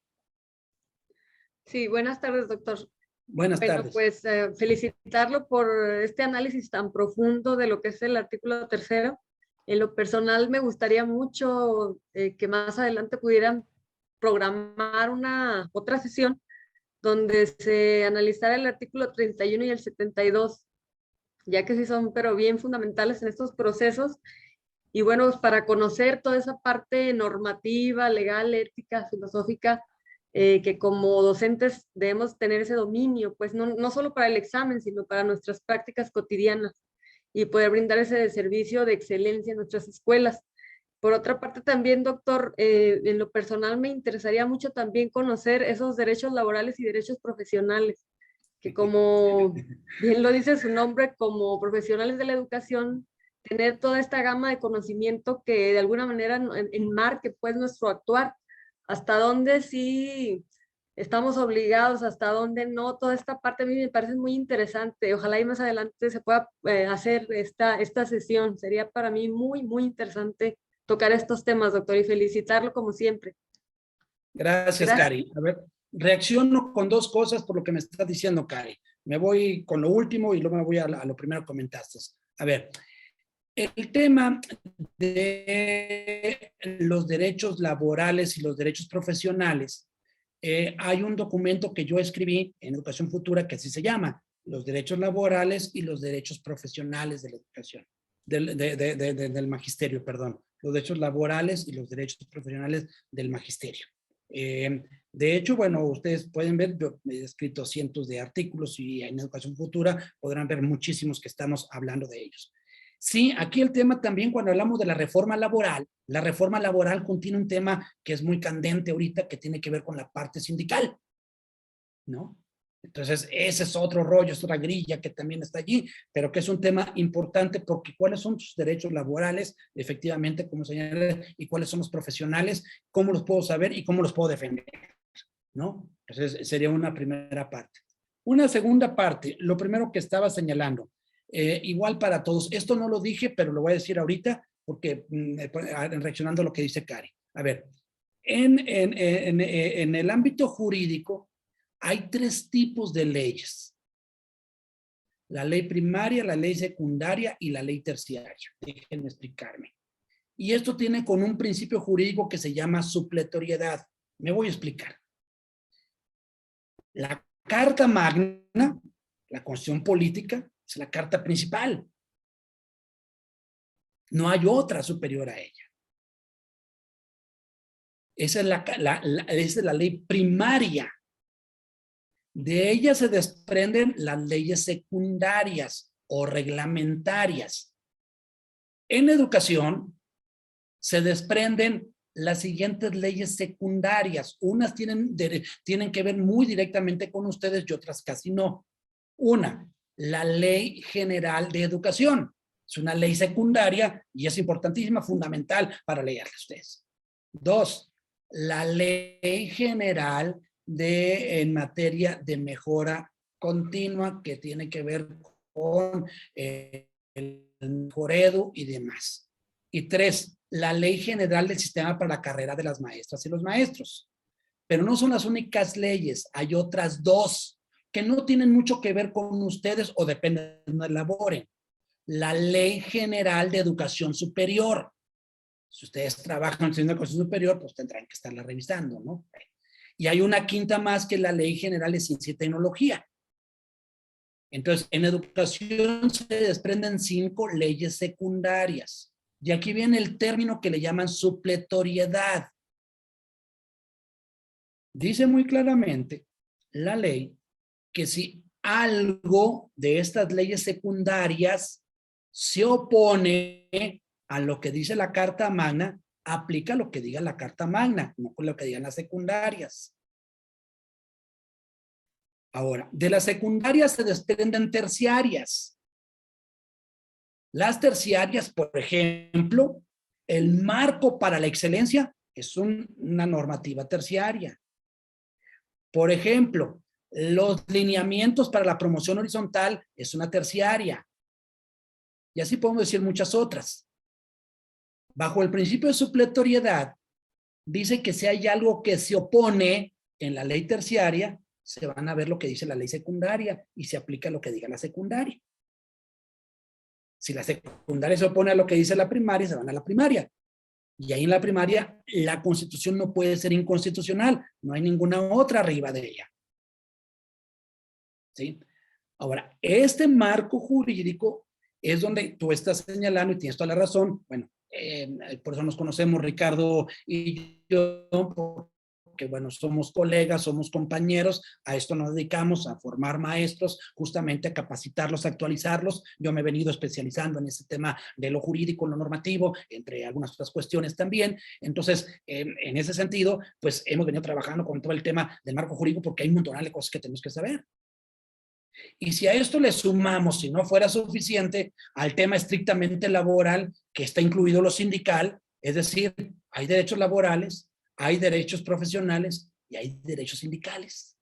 Sí, buenas tardes, doctor. Buenas tardes. Pues felicitarlo por este análisis tan profundo de lo que es el artículo 3º. En lo personal me gustaría mucho que más adelante pudieran programar otra sesión donde se analizara el artículo 31 y el 72, ya que sí son pero bien fundamentales en estos procesos. Y bueno, para conocer toda esa parte normativa, legal, ética, filosófica, que como docentes debemos tener ese dominio, pues no solo para el examen, sino para nuestras prácticas cotidianas y poder brindar ese servicio de excelencia en nuestras escuelas. Por otra parte también, doctor, en lo personal me interesaría mucho también conocer esos derechos laborales y derechos profesionales, que como bien lo dice su nombre, como profesionales de la educación, tener toda esta gama de conocimiento que de alguna manera enmarque pues nuestro actuar, hasta dónde sí estamos obligados, hasta dónde no, toda esta parte a mí me parece muy interesante. Ojalá y más adelante se pueda hacer esta sesión. Sería para mí muy, muy interesante tocar estos temas, doctor, y felicitarlo como siempre. Gracias, Gracias. Cari. A ver, reacciono con dos cosas por lo que me estás diciendo, Cari. Me voy con lo último y luego me voy a lo primero que comentaste. A ver, el tema de los derechos laborales y los derechos profesionales, hay un documento que yo escribí en Educación Futura que así se llama, los derechos laborales y los derechos profesionales de la educación, del magisterio, perdón, los derechos laborales y los derechos profesionales del magisterio. De hecho, bueno, ustedes pueden ver, yo he escrito cientos de artículos y en Educación Futura podrán ver muchísimos que estamos hablando de ellos. Sí, aquí el tema también cuando hablamos de la reforma laboral contiene un tema que es muy candente ahorita que tiene que ver con la parte sindical, ¿no? Entonces, ese es otro rollo, es otra grilla que también está allí, pero que es un tema importante porque cuáles son sus derechos laborales, efectivamente, como señalé, y cuáles son los profesionales, cómo los puedo saber y cómo los puedo defender, ¿no? Entonces, sería una primera parte. Una segunda parte, lo primero que estaba señalando, igual para todos, esto no lo dije, pero lo voy a decir ahorita, porque reaccionando a lo que dice Cari. A ver, en el ámbito jurídico, hay tres tipos de leyes. La ley primaria, la ley secundaria y la ley terciaria. Déjenme explicarme. Y esto tiene con un principio jurídico que se llama supletoriedad. Me voy a explicar. La Carta Magna, la Constitución Política, es la carta principal. No hay otra superior a ella. Esa es la ley primaria. De ella se desprenden las leyes secundarias o reglamentarias. En educación se desprenden las siguientes leyes secundarias. Unas tienen que ver muy directamente con ustedes y otras casi no. Una, la Ley General de Educación. Es una ley secundaria y es importantísima, fundamental para leerla a ustedes. Dos, la Ley General en materia de mejora continua que tiene que ver con el Mejoredu y demás. Y tres, la Ley General del Sistema para la Carrera de las Maestras y los Maestros. Pero no son las únicas leyes, hay otras dos que no tienen mucho que ver con ustedes o depende de donde elaboren. La Ley General de Educación Superior. Si ustedes trabajan en educación superior, pues tendrán que estarla revisando, ¿no? Y hay una quinta más que es la Ley General de Ciencia y Tecnología. Entonces, en educación se desprenden 5 leyes secundarias. Y aquí viene el término que le llaman supletoriedad. Dice muy claramente la ley que si algo de estas leyes secundarias se opone a lo que dice la Carta Magna, aplica lo que diga la Carta Magna, no con lo que digan las secundarias. Ahora, de las secundarias se desprenden terciarias. Las terciarias, por ejemplo, el marco para la excelencia es una normativa terciaria. Por ejemplo, los lineamientos para la promoción horizontal es una terciaria. Y así podemos decir muchas otras. Bajo el principio de supletoriedad, dice que si hay algo que se opone en la ley terciaria, se van a ver lo que dice la ley secundaria y se aplica lo que diga la secundaria. Si la secundaria se opone a lo que dice la primaria, se van a la primaria. Y ahí en la primaria, la Constitución no puede ser inconstitucional. No hay ninguna otra arriba de ella. ¿Sí? Ahora, este marco jurídico es donde tú estás señalando y tienes toda la razón. Bueno, por eso nos conocemos Ricardo y yo, porque bueno, somos colegas, somos compañeros, a esto nos dedicamos, a formar maestros, justamente a capacitarlos, a actualizarlos. Yo me he venido especializando en ese tema de lo jurídico, lo normativo, entre algunas otras cuestiones también. Entonces, en ese sentido, pues hemos venido trabajando con todo el tema del marco jurídico porque hay un montón de cosas que tenemos que saber. Y si a esto le sumamos, si no fuera suficiente, al tema estrictamente laboral, que está incluido lo sindical, es decir, hay derechos laborales, hay derechos profesionales y hay derechos sindicales.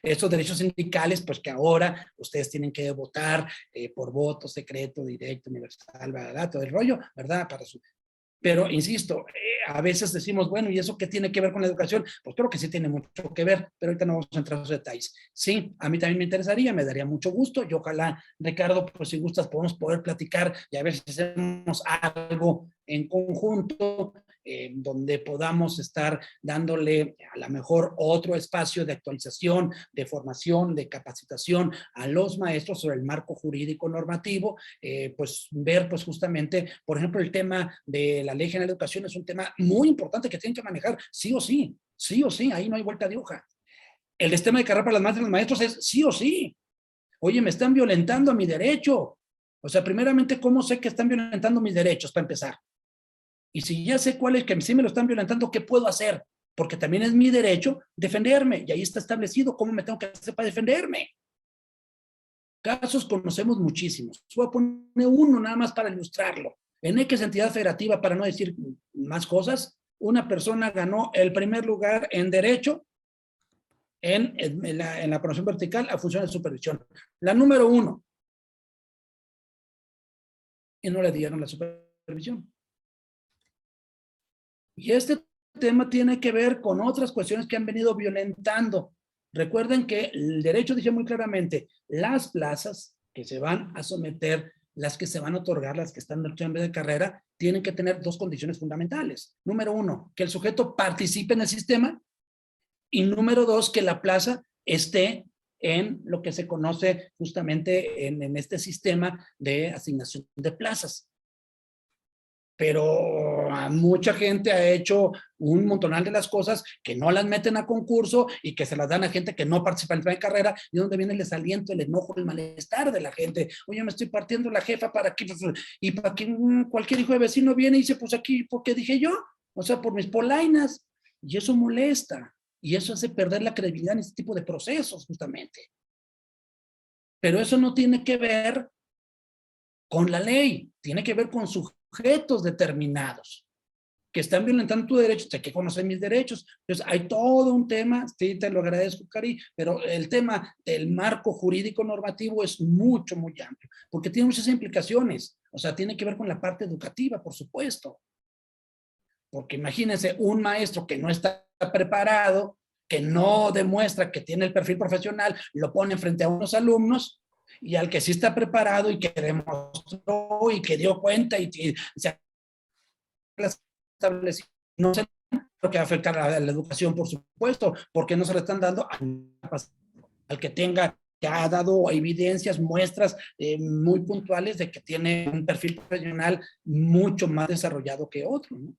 Estos derechos sindicales, pues que ahora ustedes tienen que votar por voto secreto, directo, universal, ¿verdad? Todo el rollo, ¿verdad? Pero, insisto, a veces decimos, bueno, ¿y eso qué tiene que ver con la educación? Pues creo que sí tiene mucho que ver, pero ahorita no vamos a entrar en esos detalles. Sí, a mí también me interesaría, me daría mucho gusto, y ojalá, Ricardo, pues si gustas, podemos poder platicar y a ver si hacemos algo en conjunto, donde podamos estar dándole a lo mejor otro espacio de actualización, de formación, de capacitación a los maestros sobre el marco jurídico normativo, pues ver pues justamente, por ejemplo, el tema de la Ley General de Educación es un tema muy importante que tienen que manejar sí o sí, ahí no hay vuelta de hoja. El sistema de carrera para las maestras y los maestros es sí o sí. Oye, me están violentando mi derecho. O sea, primeramente, ¿cómo sé que están violentando mis derechos para empezar? Y si ya sé cuál es que sí me lo están violentando, ¿qué puedo hacer? Porque también es mi derecho defenderme, y ahí está establecido cómo me tengo que hacer para defenderme. Casos conocemos muchísimos. Voy a poner uno nada más para ilustrarlo. En X entidad federativa, para no decir más cosas, una persona ganó el primer lugar en derecho en la promoción vertical a función de supervisión. La número 1. Y no le dieron la supervisión. Y este tema tiene que ver con otras cuestiones que han venido violentando. Recuerden que el derecho dice muy claramente, las plazas que se van a someter, las que se van a otorgar, las que están en vez de carrera, tienen que tener dos condiciones fundamentales. Número 1, que el sujeto participe en el sistema, y número 2, que la plaza esté en lo que se conoce justamente en este sistema de asignación de plazas. Pero mucha gente ha hecho un montonal de las cosas que no las meten a concurso y que se las dan a gente que no participa en la carrera, y donde viene el desaliento, el enojo, el malestar de la gente. Oye, me estoy partiendo la jefa para aquí, y para que cualquier hijo de vecino viene y dice, pues aquí, ¿por qué dije yo? O sea, por mis polainas. Y eso molesta, y eso hace perder la credibilidad en este tipo de procesos, justamente. Pero eso no tiene que ver con la ley, tiene que ver con sujetos determinados que están violentando tu derecho. Hay que conocer mis derechos. Entonces, hay todo un tema, sí, te lo agradezco, Cari, pero el tema del marco jurídico normativo es mucho, muy amplio, porque tiene muchas implicaciones. O sea, tiene que ver con la parte educativa, por supuesto. Porque imagínense, un maestro que no está preparado, que no demuestra que tiene el perfil profesional, lo pone frente a unos alumnos, y al que sí está preparado y que demostró y que dio cuenta y se estableció, no sé lo que va a afectar a la educación, por supuesto, porque no se le están dando al que tenga, que ha dado evidencias, muestras muy puntuales de que tiene un perfil profesional mucho más desarrollado que otro, ¿no?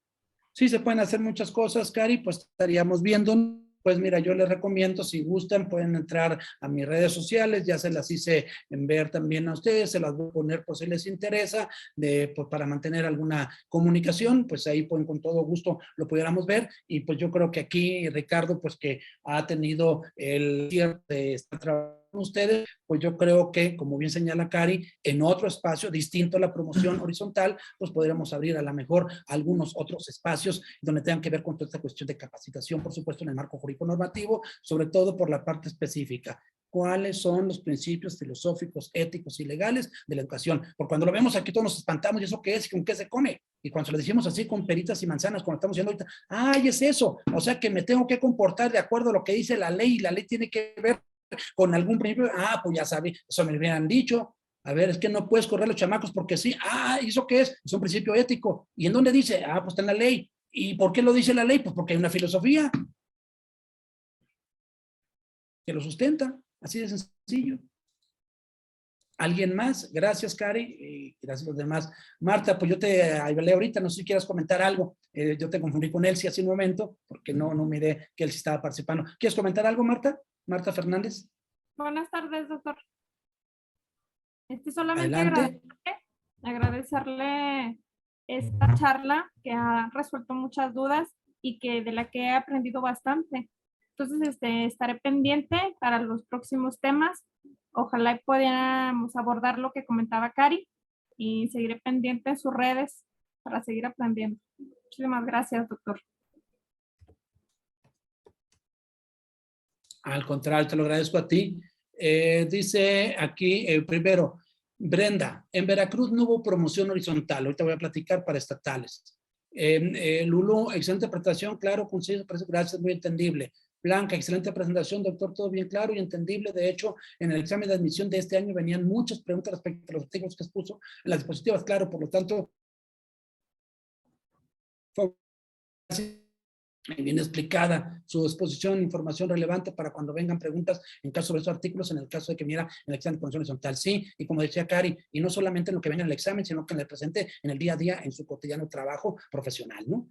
Sí, se pueden hacer muchas cosas, Cari, pues estaríamos viendo. Pues mira, yo les recomiendo, si gustan, pueden entrar a mis redes sociales, ya se las hice ver también a ustedes, se las voy a poner por si les interesa, pues, para mantener alguna comunicación, pues ahí pueden, con todo gusto lo pudiéramos ver. Y pues yo creo que aquí Ricardo, pues que ha tenido el cierre de estar trabajando con ustedes, pues yo creo que, como bien señala Cari, en otro espacio distinto a la promoción horizontal, pues podríamos abrir a lo mejor algunos otros espacios donde tengan que ver con toda esta cuestión de capacitación, por supuesto, en el marco jurídico normativo, sobre todo por la parte específica. ¿Cuáles son los principios filosóficos, éticos y legales de la educación? Porque cuando lo vemos aquí todos nos espantamos, ¿y eso qué es? ¿Con qué se come? Y cuando se lo decimos así con peritas y manzanas, como estamos haciendo ahorita, ¡ay, es eso! O sea, que me tengo que comportar de acuerdo a lo que dice la ley, y la ley tiene que ver con algún principio. Pues ya sabe, eso me hubieran dicho. A ver, es que no puedes correr a los chamacos porque sí. ¿Y eso qué es? Es un principio ético. ¿Y en dónde dice? Pues está en la ley. ¿Y por qué lo dice la ley? Pues porque hay una filosofía que lo sustenta. Así de sencillo. ¿Alguien más? Gracias, Cari, y gracias a los demás. Marta, pues yo te hablé ahorita, no sé si quieras comentar algo. Yo te confundí con Elsie hace un momento, porque no miré que él sí estaba participando. ¿Quieres comentar algo, Marta? Marta Fernández. Buenas tardes, doctor. Solamente Adelante. agradecerle esta charla que ha resuelto muchas dudas y que de la que he aprendido bastante. Entonces, estaré pendiente para los próximos temas. Ojalá pudiéramos abordar lo que comentaba Cari, y seguiré pendiente en sus redes para seguir aprendiendo. Muchísimas gracias, doctor. Al contrario, te lo agradezco a ti. Dice aquí, primero, Brenda, en Veracruz no hubo promoción horizontal. Ahorita voy a platicar para estatales. Lulu, excelente presentación, claro, conciso, gracias, muy entendible. Blanca, excelente presentación, doctor, todo bien claro y entendible. De hecho, en el examen de admisión de este año venían muchas preguntas respecto a los artículos que expuso en las diapositivas, claro, por lo tanto, fue bien explicada su exposición, información relevante para cuando vengan preguntas en caso de esos artículos, en el caso de que viera en el examen de promoción horizontal. Sí, y como decía Cari, y no solamente en lo que venga en el examen, sino que le presente en el día a día, en su cotidiano trabajo profesional, ¿no?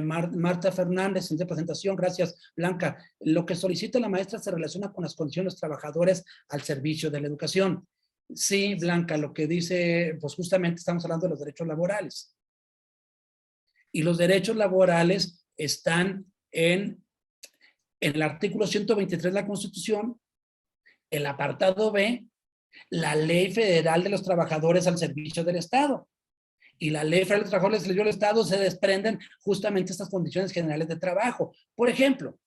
Marta Fernández, en presentación, gracias, Blanca. Lo que solicita la maestra se relaciona con las condiciones de los trabajadores al servicio de la educación. Sí, Blanca, lo que dice, pues justamente estamos hablando de los derechos laborales. Y los derechos laborales están en el artículo 123 de la Constitución, el apartado B, la Ley Federal de los Trabajadores al Servicio del Estado. Y la Ley Federal de los Trabajadores al Servicio del Estado se desprenden justamente estas condiciones generales de trabajo. Por ejemplo,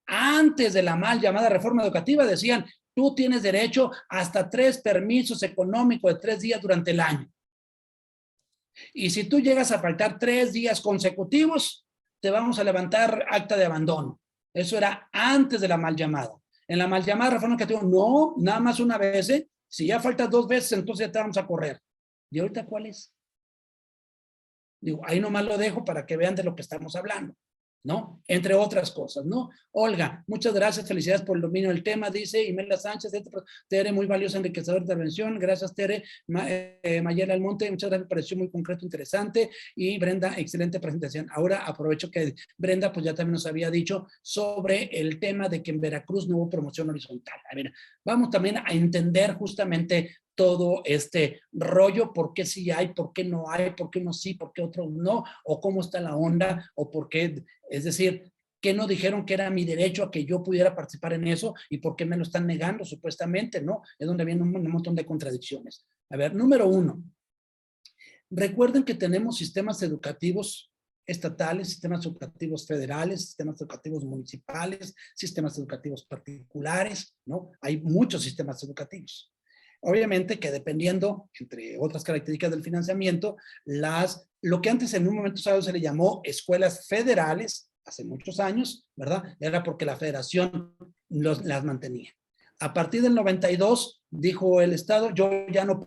antes de la mal llamada reforma educativa decían, tú tienes derecho hasta 3 permisos económicos de 3 días durante el año. Y si tú llegas a faltar 3 días consecutivos, te vamos a levantar acta de abandono. Eso era antes de la mal llamada. En la mal llamada reforma educativa, no, nada más una vez, ¿eh? Si ya faltas 2 veces, entonces ya te vamos a correr. ¿Y ahorita cuál es? Digo, ahí nomás lo dejo para que vean de lo que estamos hablando, ¿no? Entre otras cosas, ¿no? Olga, muchas gracias, felicidades por el dominio del tema, dice Imelda Sánchez, Tere, muy valiosa, enriquecedora de intervención, gracias Tere, Mayela Almonte, muchas gracias, me pareció muy concreto, interesante, y Brenda, excelente presentación. Ahora aprovecho que Brenda, pues ya también nos había dicho sobre el tema de que en Veracruz no hubo promoción horizontal. A ver, vamos también a entender justamente todo este rollo, por qué sí hay, por qué no hay, por qué unos sí, por qué otros no, o cómo está la onda, o por qué, es decir, ¿qué no dijeron que era mi derecho a que yo pudiera participar en eso y por qué me lo están negando supuestamente, ¿no? Es donde viene un montón de contradicciones. A ver, número 1. Recuerden que tenemos sistemas educativos estatales, sistemas educativos federales, sistemas educativos municipales, sistemas educativos particulares, ¿no? Hay muchos sistemas educativos. Obviamente que dependiendo, entre otras características del financiamiento, lo que antes en un momento se le llamó escuelas federales, hace muchos años, ¿verdad? Era porque la federación las mantenía. A partir del 92, dijo el Estado, yo ya no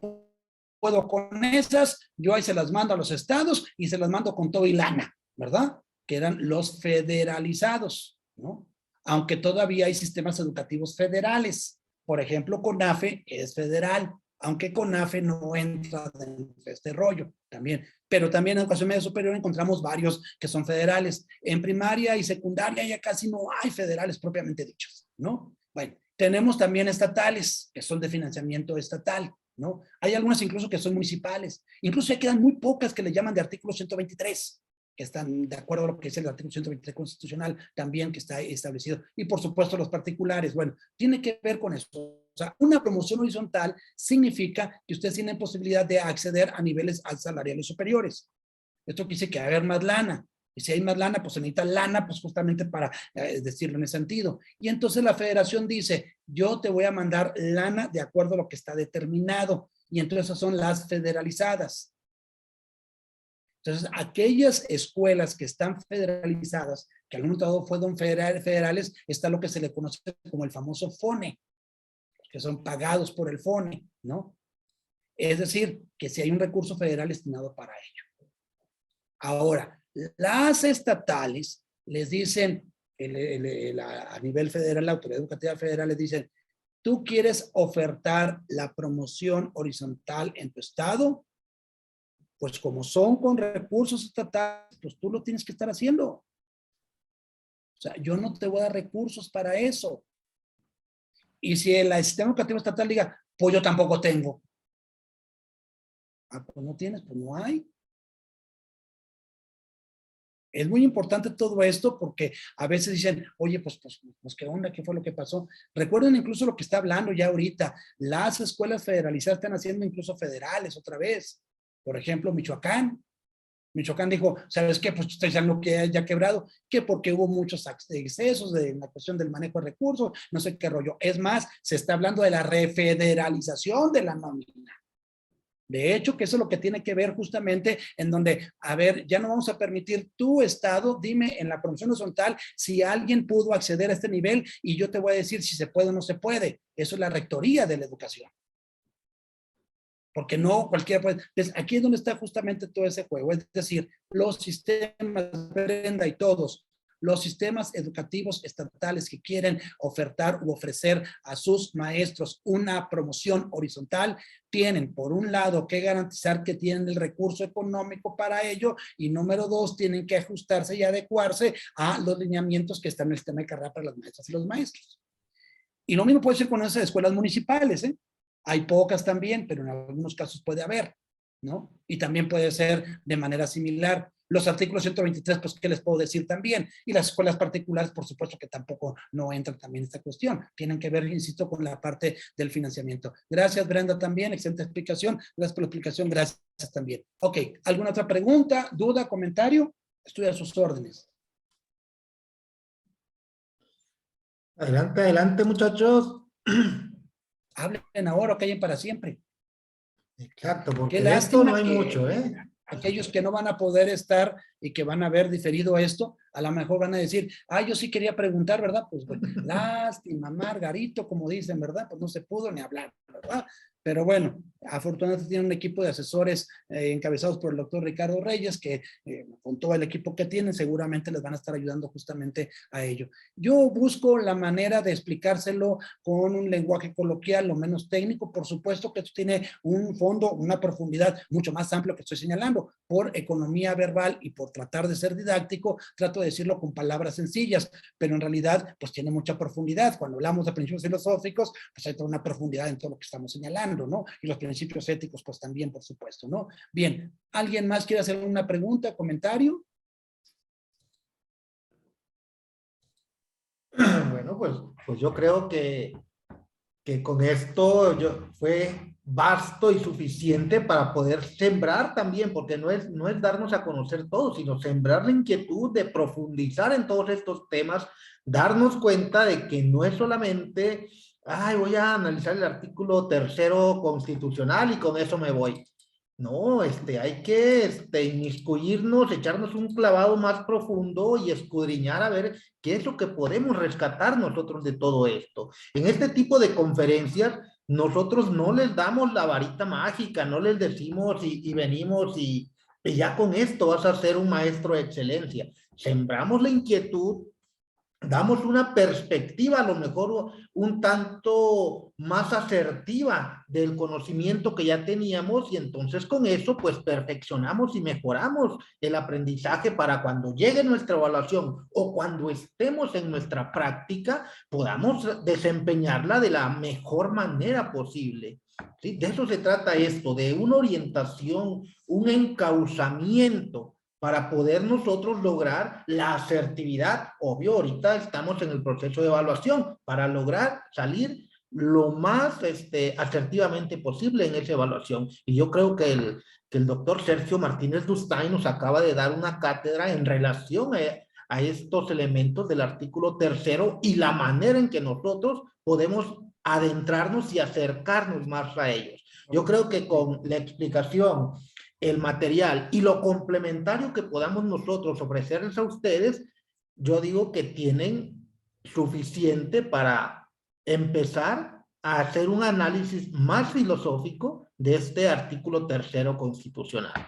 puedo con esas, yo ahí se las mando a los estados y se las mando con todo y lana, ¿verdad? Que eran los federalizados, ¿no? Aunque todavía hay sistemas educativos federales. Por ejemplo, CONAFE es federal, aunque CONAFE no entra en este rollo también. Pero también en educación media superior encontramos varios que son federales. En primaria y secundaria ya casi no hay federales propiamente dichos, ¿no? Bueno, tenemos también estatales, que son de financiamiento estatal, ¿no? Hay algunas incluso que son municipales. Incluso ya quedan muy pocas que le llaman de artículo 123. Que están de acuerdo a lo que dice el artículo 123 constitucional también que está establecido. Y por supuesto los particulares. Bueno, tiene que ver con eso. O sea, una promoción horizontal significa que ustedes tienen posibilidad de acceder a niveles salariales superiores. Esto quiere decir que va a haber más lana. Y si hay más lana, pues se necesita lana, pues justamente para decirlo en ese sentido. Y entonces la federación dice, yo te voy a mandar lana de acuerdo a lo que está determinado. Y entonces esas son las federalizadas. Entonces, aquellas escuelas que están federalizadas, que al momento dado fueron federales, está lo que se le conoce como el famoso FONE, que son pagados por el FONE, ¿no? Es decir, que si hay un recurso federal destinado para ello. Ahora, las estatales les dicen, a nivel federal, la autoridad educativa federal les dicen, ¿tú quieres ofertar la promoción horizontal en tu estado? Pues como son con recursos estatales, pues tú lo tienes que estar haciendo. O sea, yo no te voy a dar recursos para eso. Y si el sistema educativo estatal diga, pues yo tampoco tengo. Ah, pues no tienes, pues no hay. Es muy importante todo esto porque a veces dicen, oye, pues ¿qué onda? ¿Qué fue lo que pasó? Recuerden incluso lo que está hablando ya ahorita. Las escuelas federalizadas están haciendo incluso federales otra vez. Por ejemplo, Michoacán. Michoacán dijo, ¿sabes qué? Pues ustedes ya no que ya quebrado, que porque hubo muchos excesos de la cuestión del manejo de recursos, no sé qué rollo. Es más, se está hablando de la refederalización de la nómina. De hecho, que eso es lo que tiene que ver justamente en donde, a ver, ya no vamos a permitir tu estado, dime en la promoción horizontal si alguien pudo acceder a este nivel y yo te voy a decir si se puede o no se puede. Eso es la rectoría de la educación. Porque no cualquiera puede. Entonces, aquí es donde está justamente todo ese juego. Es decir, los sistemas, Brenda y todos, los sistemas educativos estatales que quieren ofertar u ofrecer a sus maestros una promoción horizontal, tienen por un lado que garantizar que tienen el recurso económico para ello y número dos, tienen que ajustarse y adecuarse a los lineamientos que están en el sistema de carrera para las maestras y los maestros. Y lo mismo puede ser con esas escuelas municipales, ¿eh? Hay pocas también, pero en algunos casos puede haber, ¿no? Y también puede ser de manera similar. Los artículos 123, pues, ¿qué les puedo decir también? Y las escuelas particulares, por supuesto que tampoco no entran también en esta cuestión. Tienen que ver, insisto, con la parte del financiamiento. Gracias, Brenda, también. Excelente explicación. Gracias por la explicación. Gracias también. Ok, ¿alguna otra pregunta, duda, comentario? Estoy a sus órdenes. Adelante, adelante, muchachos. Hablen ahora o callen para siempre. Exacto, Qué porque de esto no lástima hay que mucho, ¿eh? aquellos que no van a poder estar y que van a haber diferido esto, a lo mejor van a decir, yo sí quería preguntar, ¿verdad? Pues, bueno, lástima, Margarito, como dicen, ¿verdad? Pues no se pudo ni hablar, ¿verdad? Pero bueno, afortunadamente tiene un equipo de asesores encabezados por el doctor Ricardo Reyes, que con todo el equipo que tienen seguramente les van a estar ayudando justamente a ello. Yo busco la manera de explicárselo con un lenguaje coloquial, lo menos técnico. Por supuesto que esto tiene un fondo, una profundidad mucho más amplia que estoy señalando. Por economía verbal y por tratar de ser didáctico, trato de decirlo con palabras sencillas, pero en realidad pues tiene mucha profundidad. Cuando hablamos de principios filosóficos, pues hay toda una profundidad en todo lo que estamos señalando, ¿no? Y los principios éticos, pues también, por supuesto, ¿no? Bien, ¿alguien más quiere hacer una pregunta, comentario? Bueno, pues yo creo que con esto fue vasto y suficiente para poder sembrar también, porque no es darnos a conocer todo, sino sembrar la inquietud de profundizar en todos estos temas, darnos cuenta de que no es solamente, voy a analizar el artículo 3º constitucional y con eso me voy. No, hay que inmiscuirnos, echarnos un clavado más profundo y escudriñar a ver qué es lo que podemos rescatar nosotros de todo esto. En este tipo de conferencias, nosotros no les damos la varita mágica, no les decimos y venimos y ya con esto vas a ser un maestro de excelencia. Sembramos la inquietud, damos una perspectiva a lo mejor un tanto más asertiva del conocimiento que ya teníamos y entonces con eso pues perfeccionamos y mejoramos el aprendizaje para cuando llegue nuestra evaluación o cuando estemos en nuestra práctica podamos desempeñarla de la mejor manera posible. ¿Sí? De eso se trata esto, de una orientación, un encauzamiento para poder nosotros lograr la asertividad. Obvio, ahorita estamos en el proceso de evaluación para lograr salir lo más asertivamente posible en esa evaluación. Y yo creo que el doctor Sergio Martínez Dustay nos acaba de dar una cátedra en relación a estos elementos del artículo 3º y la manera en que nosotros podemos adentrarnos y acercarnos más a ellos. Yo creo que con la explicación, el material y lo complementario que podamos nosotros ofrecerles a ustedes, yo digo que tienen suficiente para empezar a hacer un análisis más filosófico de este artículo 3º constitucional.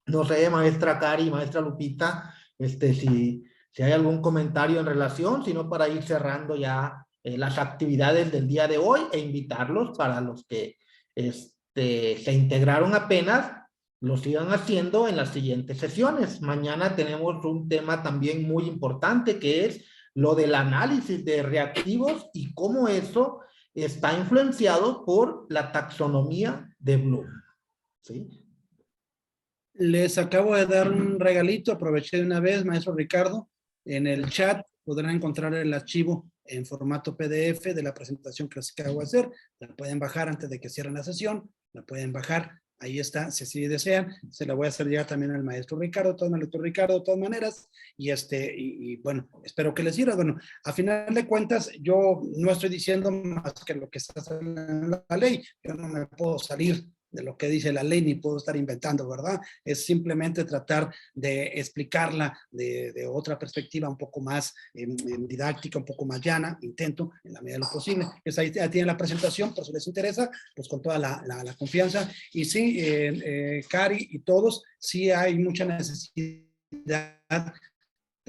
No sé, maestra Cari, maestra Lupita, si hay algún comentario en relación, sino para ir cerrando ya las actividades del día de hoy e invitarlos para los que se integraron apenas, lo sigan haciendo en las siguientes sesiones. Mañana tenemos un tema también muy importante que es lo del análisis de reactivos y cómo eso está influenciado por la taxonomía de Bloom. ¿Sí? Les acabo de dar un regalito, aproveché de una vez, maestro Ricardo. En el chat podrán encontrar el archivo en formato PDF de la presentación que les acabo de hacer. La pueden bajar antes de que cierren la sesión, la pueden bajar ahí está, si así desean, se la voy a hacer llegar también al maestro Ricardo, de todas maneras, y bueno, espero que les sirva. Bueno, a final de cuentas, yo no estoy diciendo más que lo que está en la ley, yo no me puedo salir de lo que dice la ley, ni puedo estar inventando, ¿verdad? Es simplemente tratar de explicarla de otra perspectiva un poco más didáctica, un poco más llana, intento en la medida de lo posible. Pues ahí tienen la presentación, por si les interesa, pues con toda la confianza. Y sí, Cari y todos, sí hay mucha necesidad,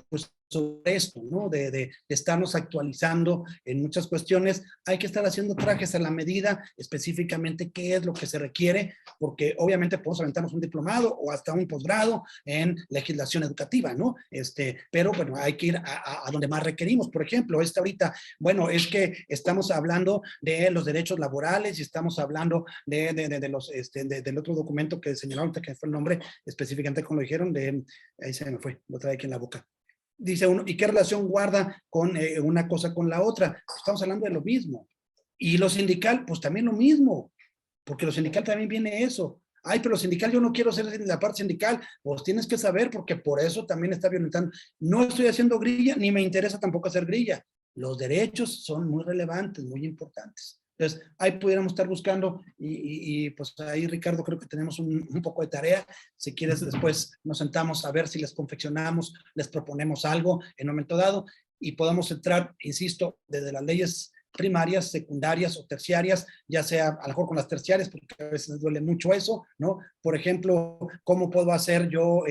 pues, sobre esto, ¿no? De estarnos actualizando en muchas cuestiones. Hay que estar haciendo trajes a la medida, específicamente qué es lo que se requiere, porque obviamente podemos aventarnos un diplomado o hasta un posgrado en legislación educativa, ¿no? Pero bueno, hay que ir a donde más requerimos. Por ejemplo, ahorita, bueno, es que estamos hablando de los derechos laborales y estamos hablando del otro documento que señalaron, que fue el nombre específicamente como lo dijeron, ahí se me fue, lo trae aquí en la boca. Dice uno, ¿y qué relación guarda con una cosa con la otra? Pues estamos hablando de lo mismo. Y lo sindical, pues también lo mismo, porque lo sindical también viene eso. Ay, pero lo sindical, yo no quiero ser de la parte sindical. Pues tienes que saber, porque por eso también está violentando. No estoy haciendo grilla, ni me interesa tampoco hacer grilla. Los derechos son muy relevantes, muy importantes. Entonces, ahí pudiéramos estar buscando y pues ahí, Ricardo, creo que tenemos un poco de tarea. Si quieres, después nos sentamos a ver si les confeccionamos, les proponemos algo en un momento dado y podamos entrar, insisto, desde las leyes primarias, secundarias o terciarias, ya sea a lo mejor con las terciarias, porque a veces les duele mucho eso, ¿no? Por ejemplo, ¿cómo puedo hacer yo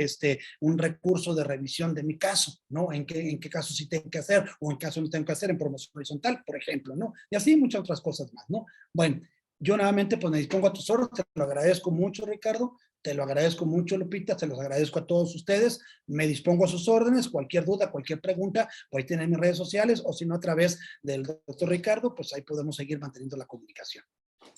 un recurso de revisión de mi caso, ¿no? ¿En qué caso sí tengo que hacer o en caso no tengo que hacer en promoción horizontal, por ejemplo, ¿no? Y así muchas otras cosas más, ¿no? Bueno, yo nuevamente pues me dispongo a tus órdenes, te lo agradezco mucho, Ricardo. Te lo agradezco mucho, Lupita, se los agradezco a todos ustedes. Me dispongo a sus órdenes, cualquier duda, cualquier pregunta, pues ahí tienen mis redes sociales, o si no a través del doctor Ricardo, pues ahí podemos seguir manteniendo la comunicación.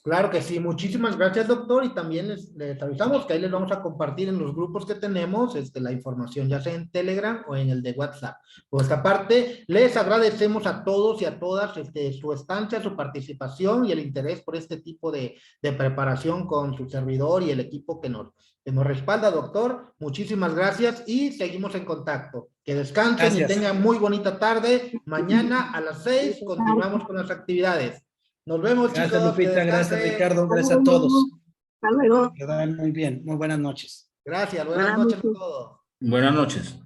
Claro que sí, muchísimas gracias, doctor, y también les avisamos que ahí les vamos a compartir en los grupos que tenemos la información, ya sea en Telegram o en el de WhatsApp. Por esta parte, les agradecemos a todos y a todas su estancia, su participación y el interés por este tipo de preparación con su servidor y el equipo que nos respalda, doctor. Muchísimas gracias y seguimos en contacto. Que descansen y tengan muy bonita tarde. Mañana a las 6 continuamos con las actividades. Nos vemos, gracias, chicos. Lupita, gracias, Ricardo, gracias a todos. Hasta luego. Que vayan muy bien, muy buenas noches. Gracias, buenas noches a todos. Buenas noches.